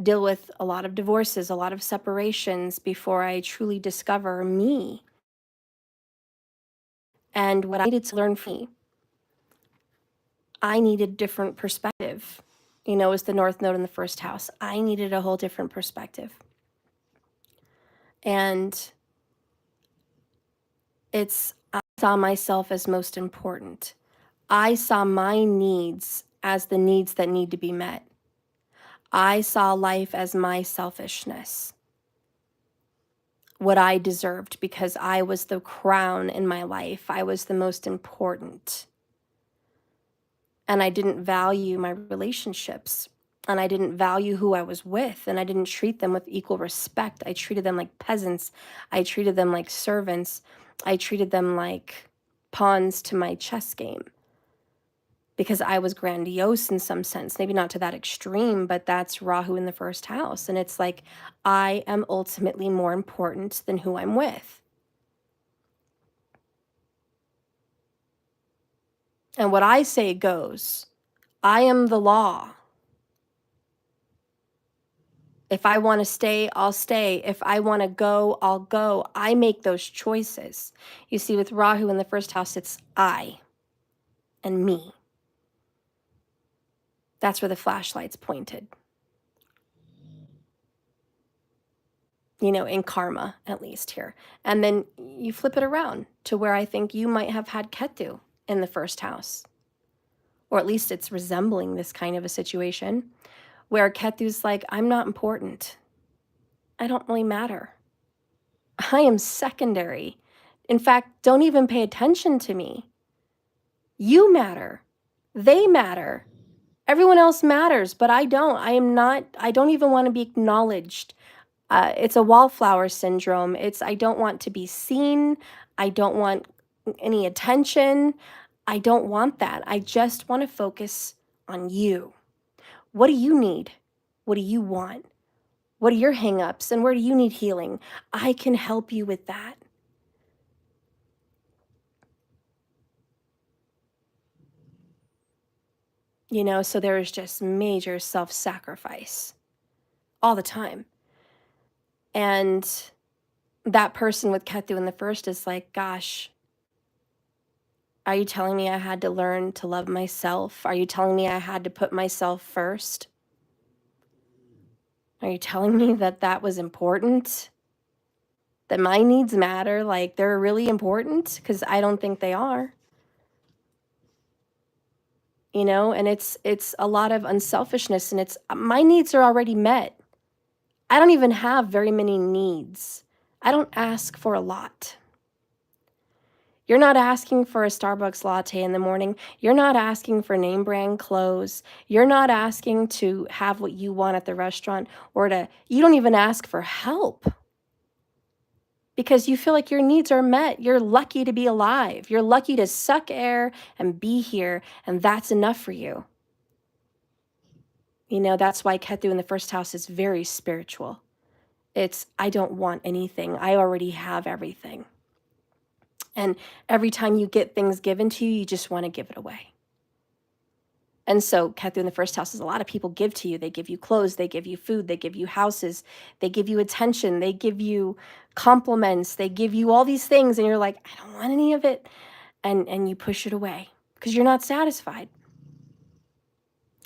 A: deal with a lot of divorces, a lot of separations before I truly discover me. And what I needed to learn from me, I needed different perspective. You know, as the North Node in the 1st house, I needed a whole different perspective. And I saw myself as most important. I saw my needs as the needs that need to be met. I saw life as my selfishness, what I deserved, because I was the crown in my life. I was the most important. And I didn't value my relationships. And I didn't value who I was with. And I didn't treat them with equal respect. I treated them like peasants. I treated them like servants. I treated them like pawns to my chess game. Because I was grandiose in some sense, maybe not to that extreme, but that's Rahu in the first house. And it's like, I am ultimately more important than who I'm with. And what I say goes. I am the law. If I want to stay, I'll stay. If I want to go, I'll go. I make those choices. You see, with Rahu in the first house, it's I and me. That's where the flashlight's pointed. You know, in karma, at least here. And then you flip it around to where I think you might have had Ketu in the first house. Or at least it's resembling this kind of a situation where Ketu's like, I'm not important. I don't really matter. I am secondary. In fact, don't even pay attention to me. You matter. They matter. Everyone else matters, but I don't. I don't even want to be acknowledged. It's a wallflower syndrome. I don't want to be seen. I don't want any attention. I don't want that. I just want to focus on you. What do you need? What do you want? What are your hang-ups and where do you need healing? I can help you with that. You know, so there is just major self-sacrifice all the time. And that person with Ketu in the first is like, gosh, are you telling me I had to learn to love myself? Are you telling me I had to put myself first? Are you telling me that that was important? That my needs matter? Like they're really important? Because I don't think they are. You know, and it's a lot of unselfishness, and it's my needs are already met. I don't even have very many needs. I don't ask for a lot. You're not asking for a Starbucks latte in the morning. You're not asking for name brand clothes. You're not asking to have what you want at the restaurant you don't even ask for help because you feel like your needs are met. You're lucky to be alive. You're lucky to suck air and be here, and that's enough for you. You know, that's why Ketu in the first house is very spiritual. It's, I don't want anything. I already have everything. And every time you get things given to you, you just want to give it away. And so Ketu in the first house is a lot of people give to you. They give you clothes, they give you food, they give you houses, they give you attention, they give you compliments, they give you all these things. And you're like, I don't want any of it. And you push it away because you're not satisfied.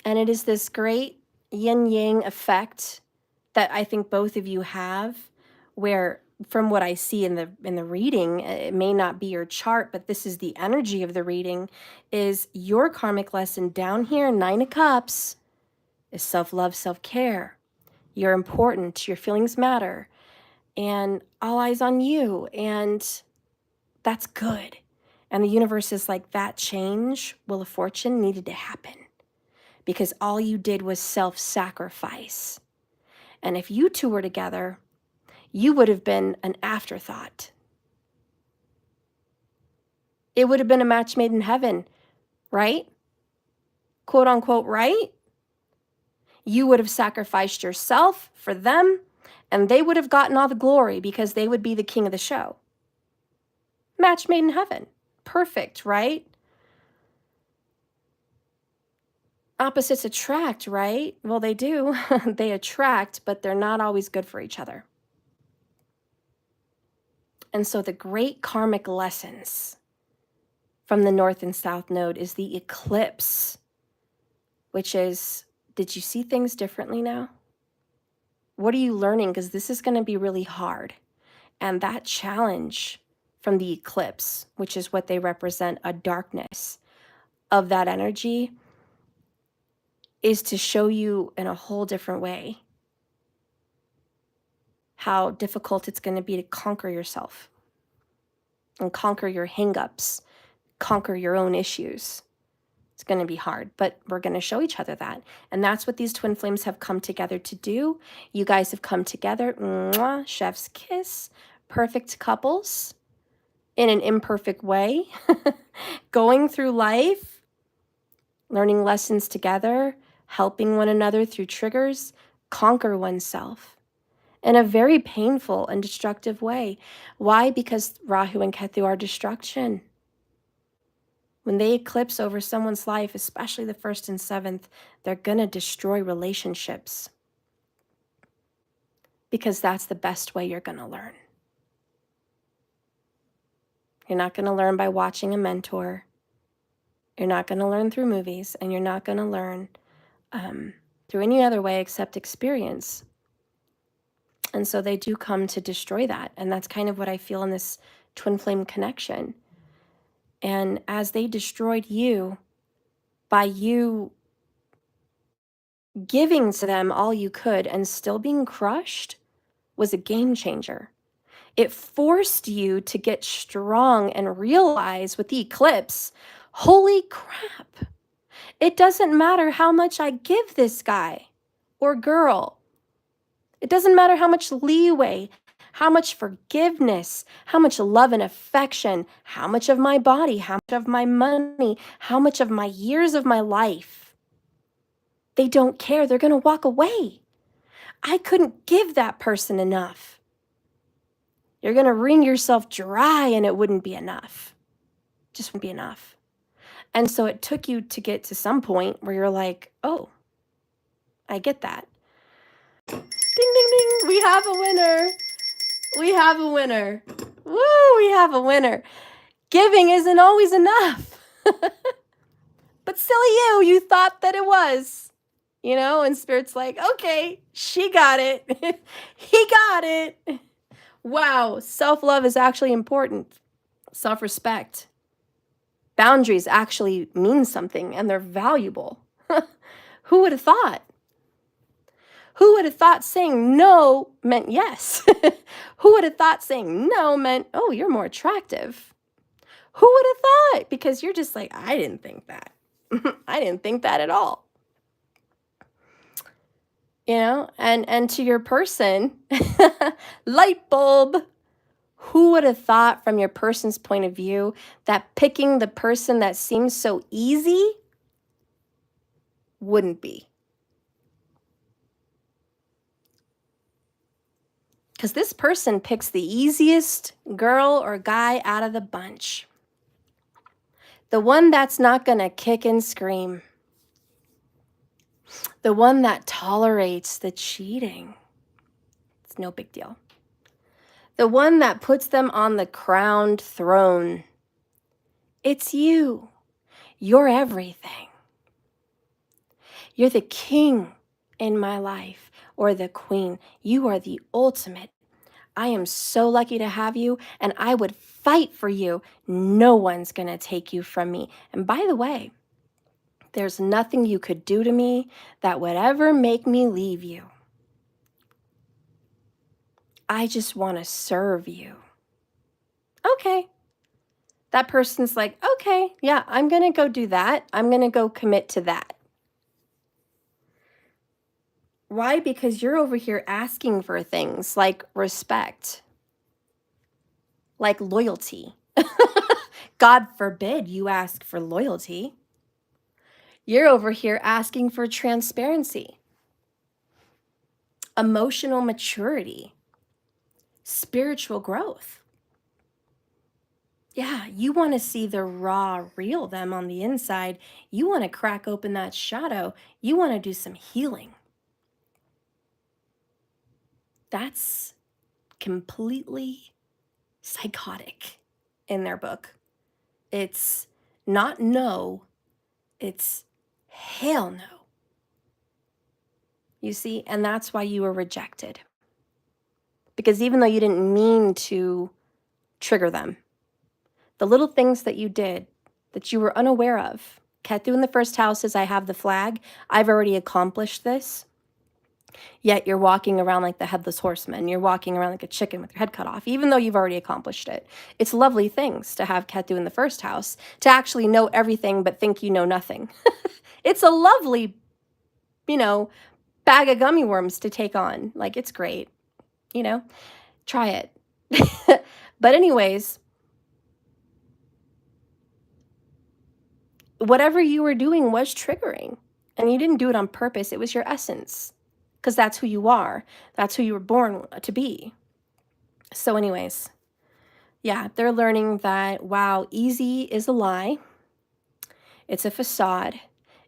A: And it is this great yin-yang effect that I think both of you have, where from what I see in the reading, it may not be your chart, but this is the energy of the reading, is your karmic lesson down here, 9 of Cups, is self-love, self-care. You're important, your feelings matter, and all eyes on you, and that's good. And the universe is like, that change, Wheel of Fortune, needed to happen because all you did was self-sacrifice. And if you two were together, you would have been an afterthought. It would have been a match made in heaven, right? Quote unquote, right? You would have sacrificed yourself for them, and they would have gotten all the glory because they would be the king of the show. Match made in heaven. Perfect, right? Opposites attract, right? Well, they do. They attract, but they're not always good for each other. And so the great karmic lessons from the North and South Node is the eclipse, which is, did you see things differently now? What are you learning? Because this is going to be really hard. And that challenge from the eclipse, which is what they represent, a darkness of that energy, is to show you in a whole different way how difficult it's going to be to conquer yourself and conquer your hang-ups, conquer your own issues. It's going to be hard, but we're going to show each other that. And that's what these twin flames have come together to do. You guys have come together. Mwah, chef's kiss. Perfect couples in an imperfect way. Going through life, learning lessons together, helping one another through triggers, conquer oneself in a very painful and destructive way. Why? Because Rahu and Ketu are destruction. When they eclipse over someone's life, especially the 1st and 7th, they're going to destroy relationships. Because that's the best way you're going to learn. You're not going to learn by watching a mentor. You're not going to learn through movies, and you're not going to learn through any other way except experience. And so they do come to destroy that. And that's kind of what I feel in this twin flame connection. And as they destroyed you, by you giving to them all you could and still being crushed, was a game changer. It forced you to get strong and realize with the eclipse, holy crap, it doesn't matter how much I give this guy or girl. It doesn't matter how much leeway, how much forgiveness, how much love and affection, how much of my body, how much of my money, how much of my years of my life. They don't care. They're going to walk away. I couldn't give that person enough. You're going to wring yourself dry and it wouldn't be enough. Just wouldn't be enough. And so it took you to get to some point where you're like, oh, I get that. Ding, ding, ding. We have a winner. We have a winner. Woo, we have a winner. Giving isn't always enough. But silly you thought that it was. You know, and Spirit's like, okay, she got it. He got it. Wow, self-love is actually important. Self-respect. Boundaries actually mean something, and they're valuable. Who would have thought? Who would have thought saying no meant yes? Who would have thought saying no meant, oh, you're more attractive? Who would have thought? Because you're just like, I didn't think that. I didn't think that at all. You know, and to your person, light bulb. Who would have thought from your person's point of view that picking the person that seems so easy wouldn't be? Because this person picks the easiest girl or guy out of the bunch. The one that's not going to kick and scream. The one that tolerates the cheating. It's no big deal. The one that puts them on the crowned throne. It's you. You're everything. You're the king in my life, or the queen. You are the ultimate. I am so lucky to have you, and I would fight for you. No one's going to take you from me. And by the way, there's nothing you could do to me that would ever make me leave you. I just want to serve you. Okay. That person's like, okay, yeah, I'm going to go do that. I'm going to go commit to that. Why? Because you're over here asking for things like respect, like loyalty. God forbid you ask for loyalty. You're over here asking for transparency, emotional maturity, spiritual growth. Yeah, you want to see the raw, real them on the inside. You want to crack open that shadow. You want to do some healing. That's completely psychotic in their book. It's not no, it's hell no. You see, and that's why you were rejected. Because even though you didn't mean to trigger them, The little things that you did that you were unaware of. Ketu in the first house is I have the flag. I've already accomplished this. Yet you're walking around like the headless horseman. You're walking around like a chicken with your head cut off, even though you've already accomplished it. It's lovely things to have Ketu in the first house, to actually know everything but think you know nothing. It's a lovely, you know, bag of gummy worms to take on. Like, it's great, you know, try it. But anyways, whatever you were doing was triggering, and you didn't do it on purpose. It was your essence, because that's who you are. That's who you were born to be. So anyways, yeah, they're learning that, wow, easy is a lie. It's a facade.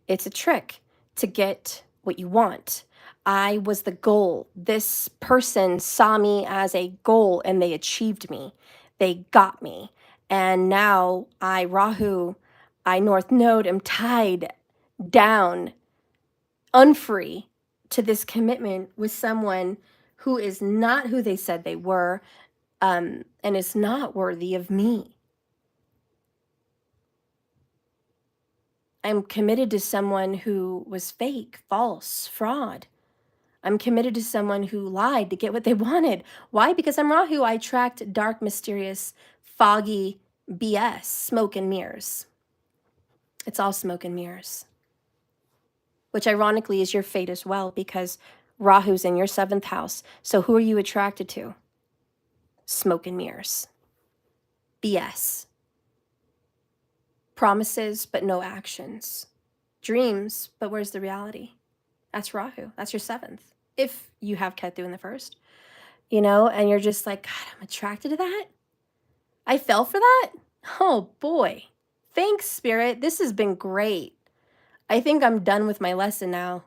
A: It's a trick to get what you want. I was the goal. This person saw me as a goal and they achieved me. They got me. And now I, Rahu, I North Node, am tied down, unfree to this commitment with someone who is not who they said they were, and is not worthy of me. I'm committed to someone who was fake, false, fraud. I'm committed to someone who lied to get what they wanted. Why? Because I'm Rahu. I attract dark, mysterious, foggy BS, smoke and mirrors. It's all smoke and mirrors. Which ironically is your fate as well, because Rahu's in your 7th house. So who are you attracted to? Smoke and mirrors. BS. Promises, but no actions. Dreams, but where's the reality? That's Rahu. That's your 7th. If you have Ketu in the 1st, you know, and you're just like, God, I'm attracted to that. I fell for that. Oh boy. Thanks, Spirit. This has been great. I think I'm done with my lesson now.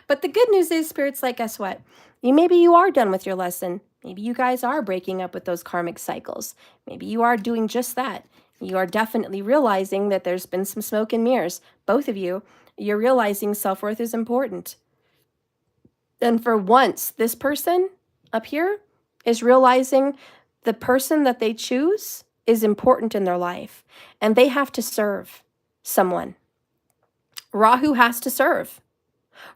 A: But the good news is, Spirit's like, guess what? Maybe you are done with your lesson. Maybe you guys are breaking up with those karmic cycles. Maybe you are doing just that. You are definitely realizing that there's been some smoke and mirrors. Both of you, you're realizing self-worth is important. And for once, this person up here is realizing the person that they choose is important in their life, and they have to serve someone. Rahu has to serve.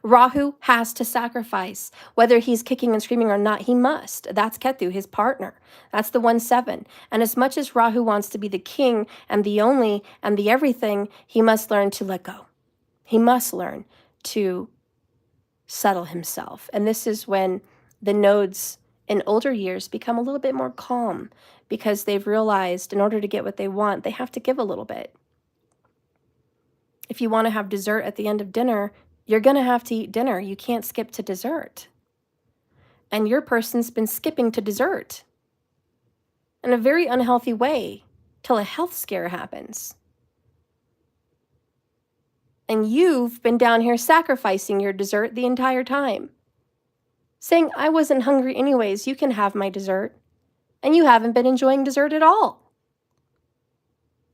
A: Rahu has to sacrifice. Whether he's kicking and screaming or not, he must. That's Ketu, his partner. That's the 1-7. And as much as Rahu wants to be the king and the only and the everything, he must learn to let go. He must learn to settle himself. And this is when the nodes in older years become a little bit more calm, because they've realized in order to get what they want, they have to give a little bit. If you want to have dessert at the end of dinner, you're going to have to eat dinner. You can't skip to dessert. And your person's been skipping to dessert in a very unhealthy way till a health scare happens. And you've been down here sacrificing your dessert the entire time, saying, I wasn't hungry anyways, you can have my dessert. And you haven't been enjoying dessert at all.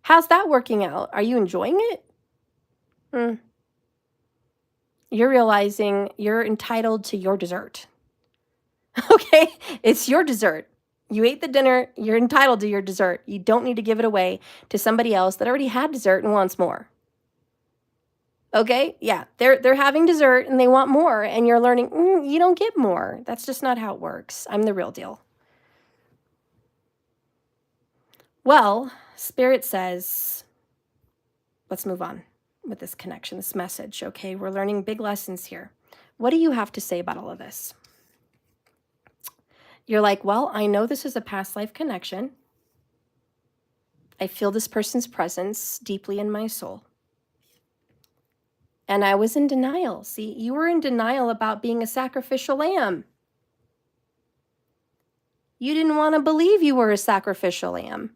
A: How's that working out? Are you enjoying it? You're realizing you're entitled to your dessert. Okay? It's your dessert. You ate the dinner, you're entitled to your dessert. You don't need to give it away to somebody else that already had dessert and wants more. Okay? Yeah, they're having dessert and they want more, and you're learning, you don't get more. That's just not how it works. I'm the real deal. Well, Spirit says, let's move on with this connection, this message, okay? We're learning big lessons here. What do you have to say about all of this? You're like, well, I know this is a past life connection. I feel this person's presence deeply in my soul. And I was in denial. See, you were in denial about being a sacrificial lamb. You didn't want to believe you were a sacrificial lamb.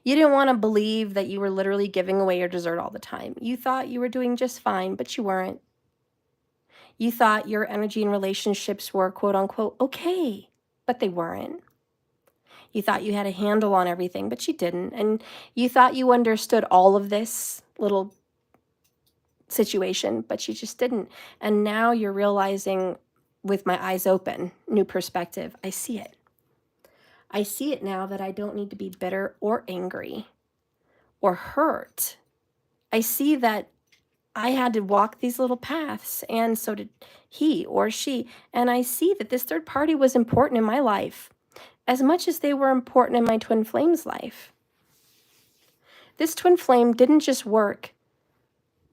A: You didn't want to believe that you were literally giving away your dessert all the time. You thought you were doing just fine, but you weren't. You thought your energy and relationships were quote unquote okay, but they weren't. You thought you had a handle on everything, but you didn't. And you thought you understood all of this little situation, but you just didn't. And now you're realizing, with my eyes open, new perspective, I see it. I see it now that I don't need to be bitter or angry or hurt. I see that I had to walk these little paths, and so did he or she. And I see that this third party was important in my life as much as they were important in my twin flame's life. This twin flame didn't just work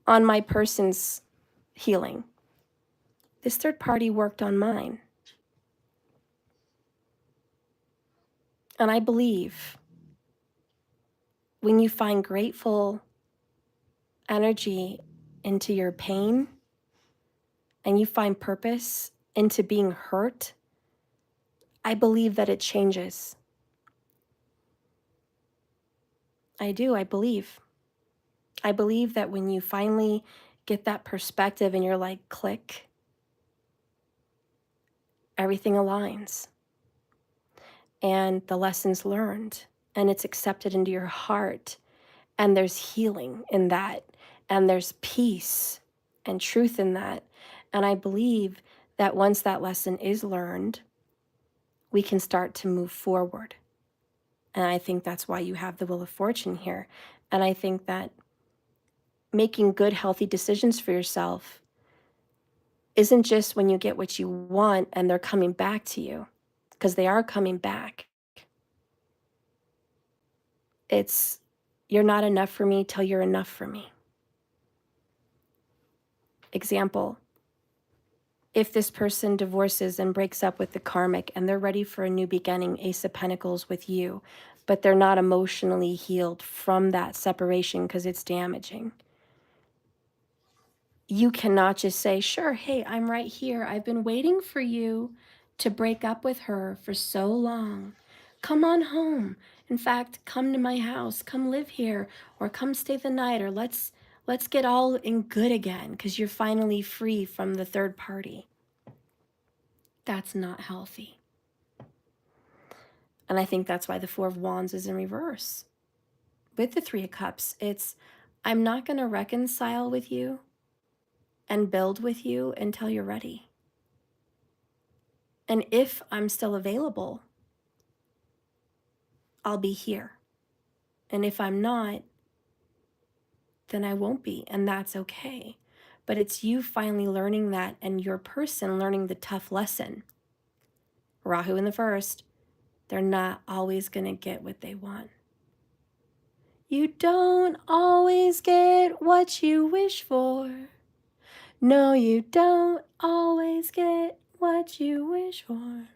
A: on my person's healing. This third party worked on mine. And I believe when you find grateful energy into your pain and you find purpose into being hurt, I believe that it changes. I do, I believe. I believe that when you finally get that perspective and you're like, click, everything aligns. And the lessons learned, and it's accepted into your heart, and there's healing in that, and there's peace and truth in that. And I believe that once that lesson is learned, we can start to move forward. And I think that's why you have the Wheel of Fortune here. And I think that making good, healthy decisions for yourself isn't just when you get what you want and they're coming back to you, because they are coming back. It's, you're not enough for me till you're enough for me. Example, if this person divorces and breaks up with the karmic and they're ready for a new beginning, Ace of Pentacles with you, but they're not emotionally healed from that separation because it's damaging. You cannot just say, sure, hey, I'm right here. I've been waiting for you to break up with her for so long. Come on home. In fact, come to my house, come live here, or come stay the night, or let's get all in good again because you're finally free from the third party. That's not healthy. And I think that's why the Four of Wands is in reverse. With the Three of Cups, it's, I'm not going to reconcile with you and build with you until you're ready. And if I'm still available, I'll be here. And if I'm not, then I won't be, and that's okay. But it's you finally learning that and your person learning the tough lesson. Rahu in the first, they're not always going to get what they want. You don't always get what you wish for. No, you don't always get what you wish for.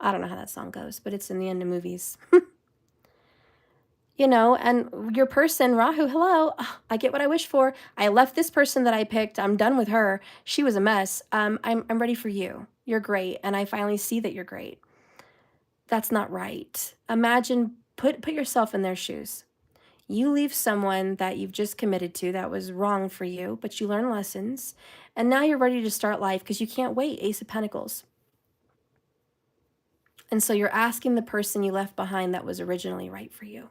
A: I don't know how that song goes, but it's in the end of movies. You know, and your person, Rahu, hello, I get what I wish for. I left this person that I picked. I'm done with her. She was a mess. I'm ready for you. You're great. And I finally see that you're great. That's not right. Imagine, put yourself in their shoes. You leave someone that you've just committed to that was wrong for you, but you learn lessons. And now you're ready to start life because you can't wait. Ace of Pentacles. And so you're asking the person you left behind that was originally right for you.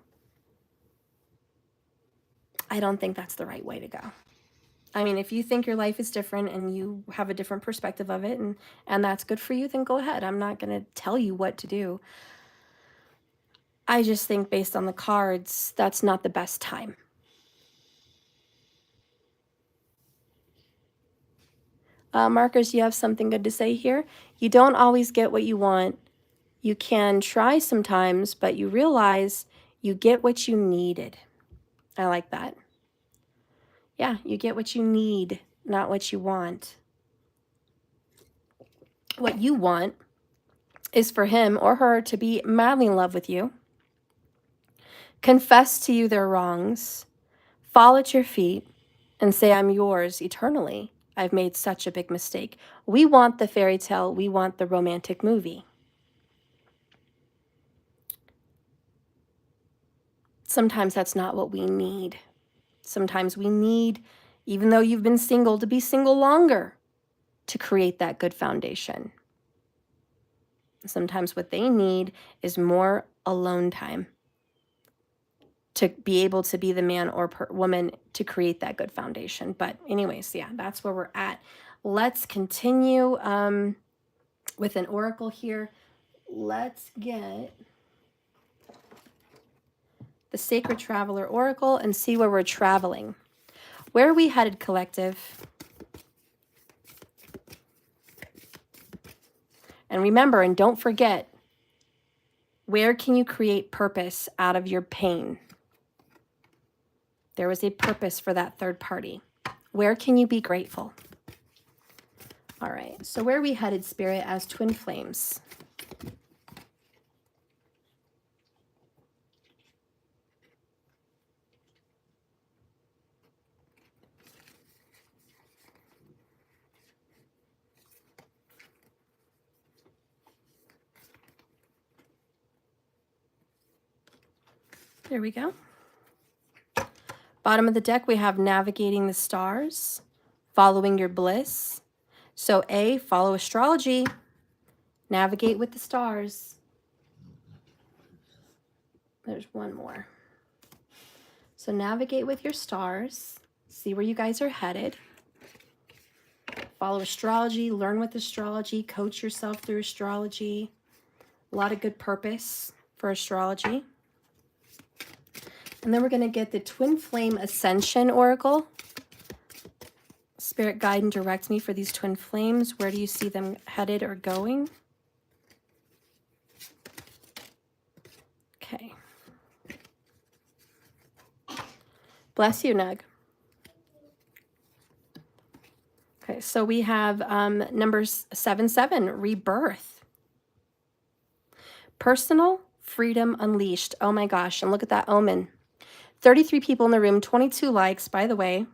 A: I don't think that's the right way to go. I mean, if you think your life is different and you have a different perspective of it and that's good for you, then go ahead. I'm not going to tell you what to do. I just think based on the cards, that's not the best time. Marcus, you have something good to say here. You don't always get what you want. You can try sometimes, but you realize you get what you needed. I like that. Yeah, you get what you need, not what you want. What you want is for him or her to be madly in love with you, confess to you their wrongs, fall at your feet, and say, I'm yours eternally. I've made such a big mistake. We want the fairy tale. We want the romantic movie. Sometimes that's not what we need. Sometimes we need, even though you've been single, to be single longer to create that good foundation. Sometimes what they need is more alone time to be able to be the man or woman to create that good foundation. But anyways, yeah, that's where we're at. Let's continue with an oracle here. let's get the Sacred Traveler Oracle and see where we're traveling. Where are we headed, collective? And remember, and don't forget, where can you create purpose out of your pain? There was a purpose for that third party. Where can you be grateful? All right, so where are we headed, Spirit, as twin flames? There we go. Bottom of the deck, we have navigating the stars, following your bliss. So A, follow astrology, navigate with the stars. There's one more. So navigate with your stars, see where you guys are headed. Follow astrology, learn with astrology, coach yourself through astrology. A lot of good purpose for astrology. And then we're going to get the Twin Flame Ascension Oracle. Spirit, guide and direct me for these twin flames. Where do you see them headed or going? Okay. Bless you, Nug. Okay, so we have number 77, Rebirth. Personal freedom unleashed. Oh my gosh, and look at that omen. 33 people in the room, 22 likes, by the way.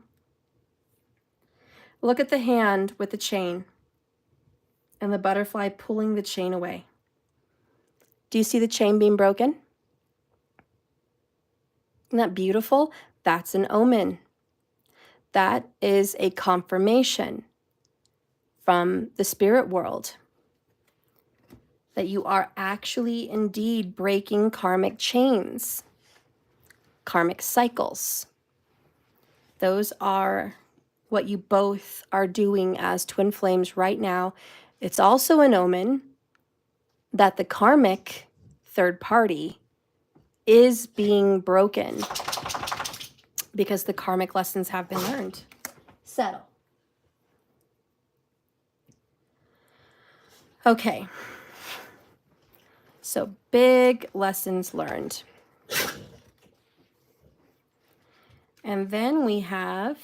A: Look at the hand with the chain and the butterfly pulling the chain away. Do you see the chain being broken? Isn't that beautiful? That's an omen. That is a confirmation from the spirit world that you are actually indeed breaking karmic chains, karmic cycles. Those are what you both are doing as twin flames right now. It's also an omen that the karmic third party is being broken because the karmic lessons have been learned. Settle. Okay. So big lessons learned. And then we have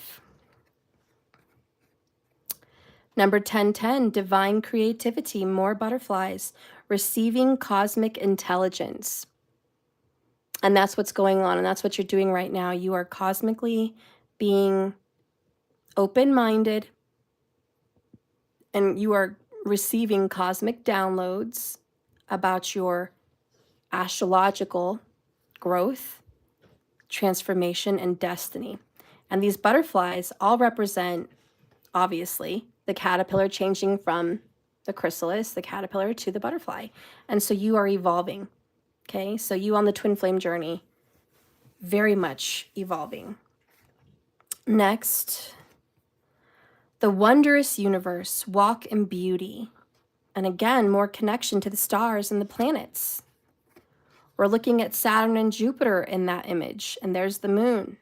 A: number 1010, divine creativity, more butterflies, receiving cosmic intelligence. And that's what's going on, and that's what you're doing right now. You are cosmically being open-minded, and you are receiving cosmic downloads about your astrological growth, transformation, and destiny. And these butterflies all represent, obviously, the caterpillar changing from the chrysalis, the caterpillar, to the butterfly. And so you are evolving, okay? So you on the twin flame journey, very much evolving. Next, the wondrous universe, walk in beauty. And again, more connection to the stars and the planets. We're looking at Saturn and Jupiter in that image, and there's the moon.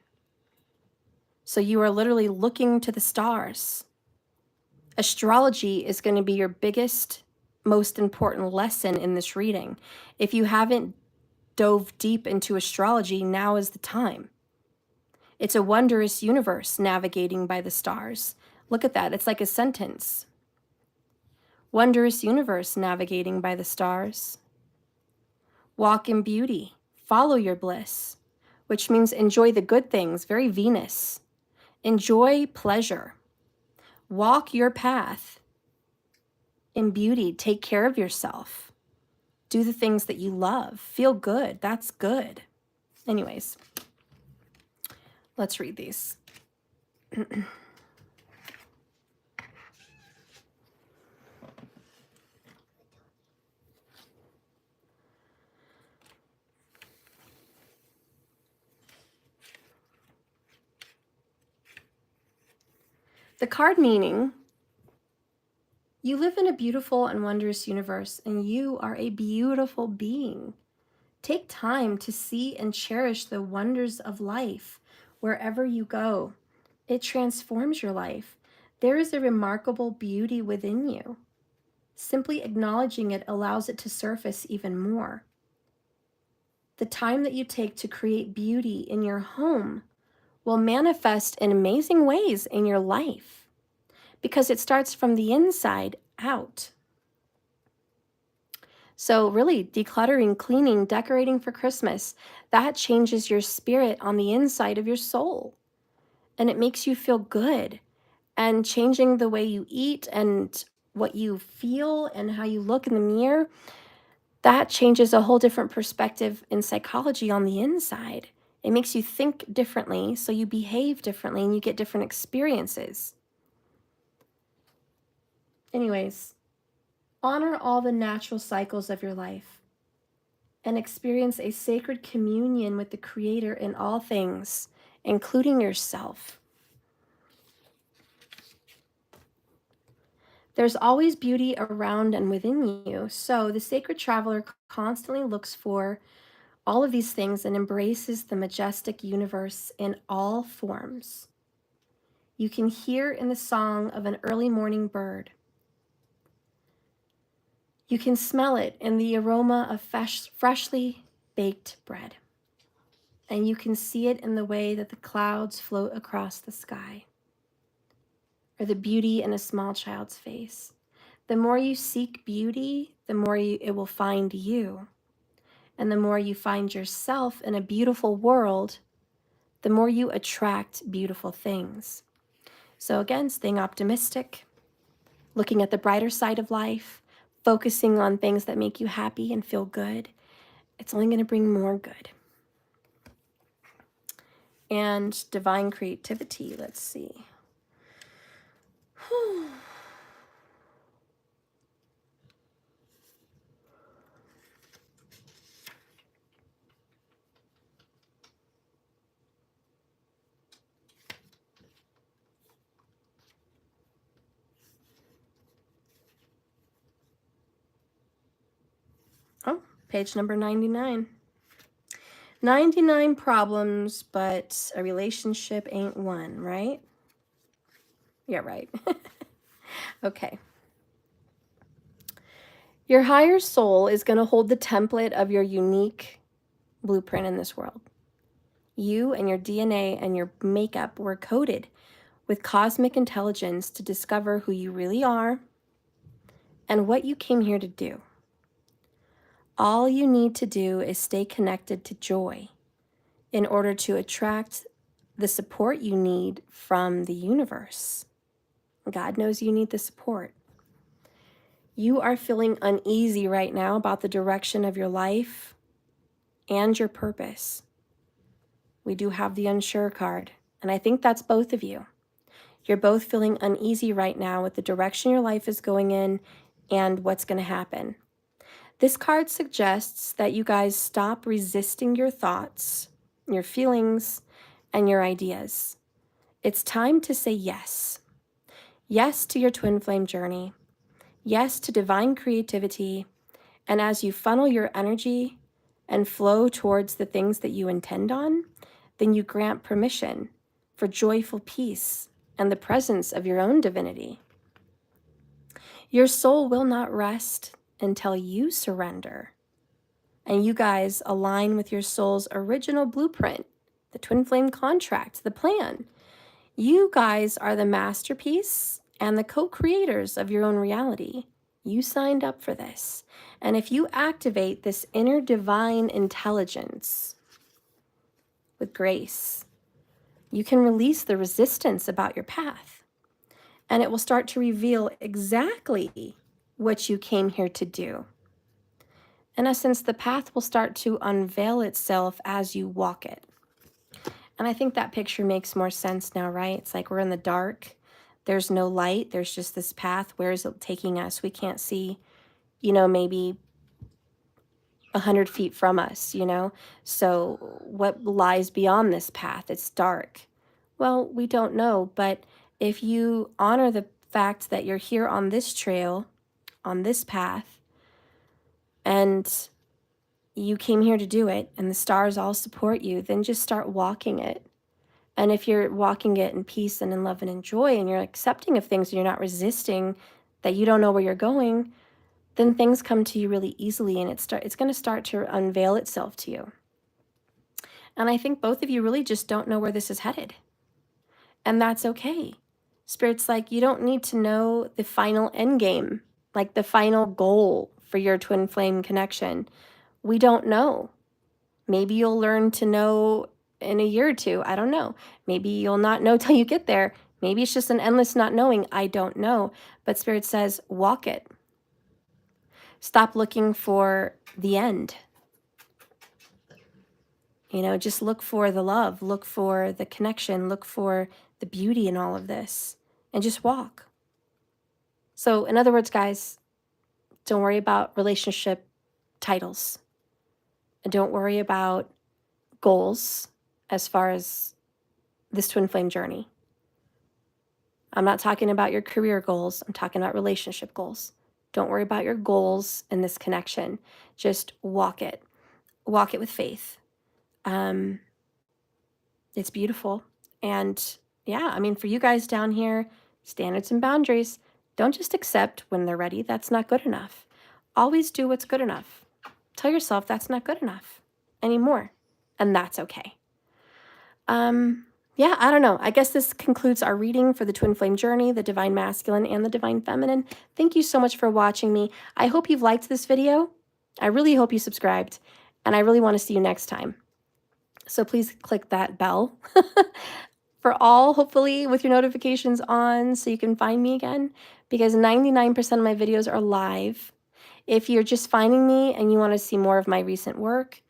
A: So you are literally looking to the stars. Astrology is going to be your biggest, most important lesson in this reading. If you haven't dove deep into astrology, now is the time. It's a wondrous universe navigating by the stars. Look at that. It's like a sentence. Wondrous universe navigating by the stars. Walk in beauty. Follow your bliss, which means enjoy the good things. Very Venus. Enjoy pleasure. Walk your path in beauty. Take care of yourself. Do the things that you love. Feel good. That's good. Anyways, let's read these. The card meaning You live in a beautiful and wondrous universe, and you are a beautiful being. Take time to see and cherish the wonders of life wherever you go. It transforms your life. There is a remarkable beauty within you. Simply acknowledging it allows it to surface even more. The time that you take to create beauty in your home will manifest in amazing ways in your life because it starts from the inside out. So really decluttering, cleaning, decorating for Christmas, that changes your spirit on the inside of your soul. And it makes you feel good. And changing the way you eat and what you feel and how you look in the mirror, that changes a whole different perspective in psychology on the inside. It makes you think differently, so you behave differently and you get different experiences. Anyways, honor all the natural cycles of your life and experience a sacred communion with the Creator in all things, including yourself. There's always beauty around and within you, so the sacred traveler constantly looks for all of these things and embraces the majestic universe in all forms. You can hear in the song of an early morning bird. You can smell it in the aroma of freshly baked bread. And you can see it in the way that the clouds float across the sky, or the beauty in a small child's face. The more you seek beauty, the more it will find you. And the more you find yourself in a beautiful world, the more you attract beautiful things. So again, staying optimistic, looking at the brighter side of life, focusing on things that make you happy and feel good, it's only going to bring more good. And divine creativity, let's see. Oh, page number 99. 99 problems, but a relationship ain't one, right? Yeah, right. Okay. Your higher soul is going to hold the template of your unique blueprint in this world. You and your DNA and your makeup were coded with cosmic intelligence to discover who you really are and what you came here to do. All you need to do is stay connected to joy in order to attract the support you need from the universe. God knows you need the support. You are feeling uneasy right now about the direction of your life and your purpose. We do have the unsure card, and I think that's both of you. You're both feeling uneasy right now with the direction your life is going in and what's going to happen. This card suggests that you guys stop resisting your thoughts, your feelings, and your ideas. It's time to say yes. Yes to your twin flame journey. Yes to divine creativity. And as you funnel your energy and flow towards the things that you intend on, then you grant permission for joyful peace and the presence of your own divinity. Your soul will not rest until you surrender and you guys align with your soul's original blueprint, the twin flame contract, the plan. You guys are the masterpiece and the co-creators of your own reality. You signed up for this. And if you activate this inner divine intelligence with grace, you can release the resistance about your path. And it will start to reveal exactly what you came here to do. In essence, the path will start to unveil itself as you walk it. And I think that picture makes more sense now, right? It's like we're in the dark. There's no light. There's just this path. Where is it taking us? We can't see, maybe 100 feet from us, So what lies beyond this path? It's dark. Well, we don't know. But if you honor fact that you're here on this trail, on this path, and you came here to do it, and the stars all support you, then just start walking it. And if you're walking it in peace and in love and in joy, and you're accepting of things, and you're not resisting that you don't know where you're going, then things come to you really easily, and it's going to start to unveil itself to you. And I think both of you really just don't know where this is headed. And that's okay. Spirit's like, you don't need to know the final end game, like the final goal for your twin flame connection. We don't know. Maybe you'll learn to know in a year or two. I don't know. Maybe you'll not know till you get there. Maybe it's just an endless not knowing. I don't know. But Spirit says, walk it. Stop looking for the end. You know, just look for the love, look for the connection, look for the beauty in all of this, and just walk. So in other words, guys, don't worry about relationship titles. And don't worry about goals as far as this twin flame journey. I'm not talking about your career goals. I'm talking about relationship goals. Don't worry about your goals in this connection. Just walk it. Walk it with faith. It's beautiful. And yeah, I mean, for you guys down here, standards and boundaries, don't just accept when they're ready. That's not good enough. Always do what's good enough. Tell yourself that's not good enough anymore. And that's okay. Yeah, I don't know. I guess this concludes our reading for the twin flame journey, the divine masculine and the divine feminine. Thank you so much for watching me. I hope you've liked this video. I really hope you subscribed, and I really want to see you next time. So please click that bell for all, hopefully with your notifications on, so you can find me again, because 99% of my videos are live. If you're just finding me and you want to see more of my recent work,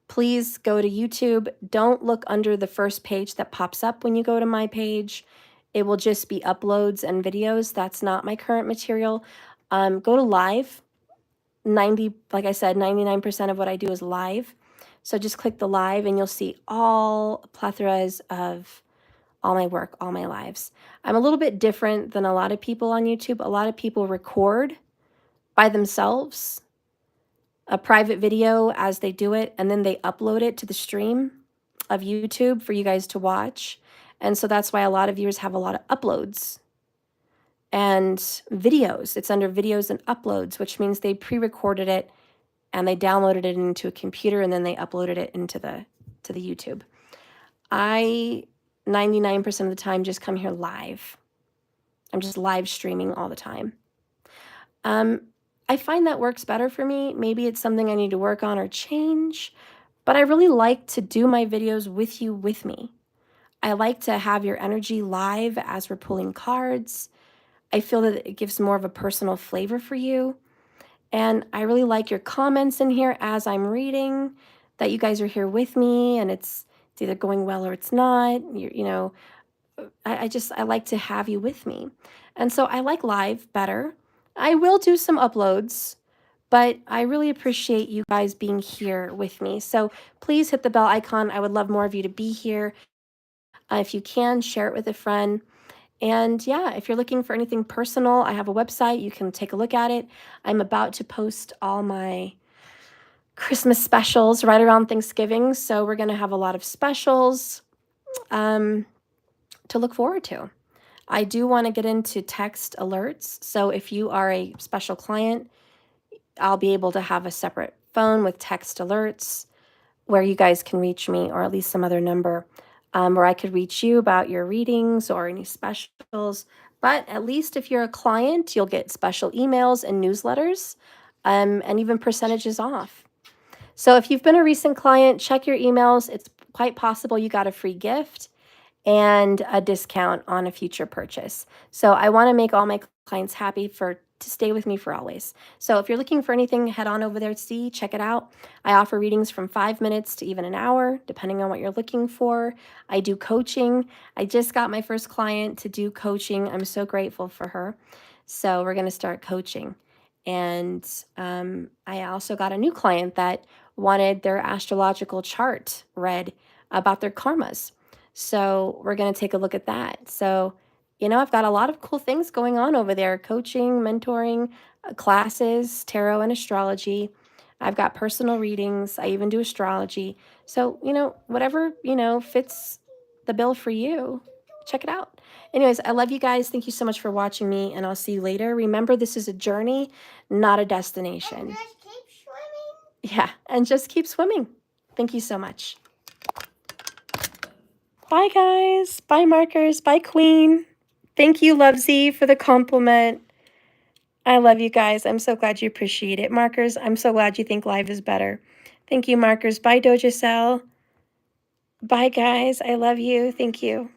A: please go to YouTube. Don't look under the first page that pops up when you go to my page. It will just be uploads and videos. That's not my current material. Go to live. Like I said, 99% of what I do is live. So just click the live and you'll see all plethoras of all my work, all my lives. I'm a little bit different than a lot of people on YouTube. A lot of people record by themselves a private video as they do it, and then they upload it to the stream of YouTube for you guys to watch. And so that's why a lot of viewers have a lot of uploads and videos. It's under videos and uploads, which means they pre-recorded it and they downloaded it into a computer and then they uploaded it into the YouTube. I 99% of the time just come here live. I'm just live streaming all the time. I find that works better for me. Maybe it's something I need to work on or change, but I really like to do my videos with you, with me. I like to have your energy live as we're pulling cards. I feel that it gives more of a personal flavor for you. And I really like your comments in here as I'm reading, that you guys are here with me and it's either going well or it's not. You know, I like to have you with me. And so I like live better. I will do some uploads, but I really appreciate you guys being here with me. So please hit the bell icon. I would love more of you to be here. If you can, share it with a friend. And yeah, if you're looking for anything personal, I have a website. You can take a look at it. I'm about to post all my Christmas specials right around Thanksgiving. So we're going to have a lot of specials to look forward to. I do want to get into text alerts. So if you are a special client, I'll be able to have a separate phone with text alerts where you guys can reach me, or at least some other number where I could reach you about your readings or any specials. But at least if you're a client, you'll get special emails and newsletters and even percentages off. So if you've been a recent client, check your emails. It's quite possible you got a free gift and a discount on a future purchase. So I want to make all my clients happy to stay with me for always. So if you're looking for anything, head on over there to see, check it out. I offer readings from 5 minutes to even an hour, depending on what you're looking for. I do coaching. I just got my first client to do coaching. I'm so grateful for her. So we're going to start coaching. And I also got a new client that wanted their astrological chart read about their karmas. So we're going to take a look at that. So You know, I've got a lot of cool things going on over there, coaching, mentoring, classes, tarot and astrology. I've got personal readings. I even do astrology. So, you know, whatever, you know, fits the bill for you, check it out. Anyways, I love you guys. Thank you so much for watching me, and I'll see you later. Remember, this is a journey, not a destination.
B: And just keep swimming.
A: Yeah, and just keep swimming. Thank you so much. Bye, guys. Bye, Markers. Bye, Queen. Thank you, Lovesy, for the compliment. I love you guys. I'm so glad you appreciate it. Markers, I'm so glad you think live is better. Thank you, Markers. Bye, Doja Cell. Bye, guys. I love you. Thank you.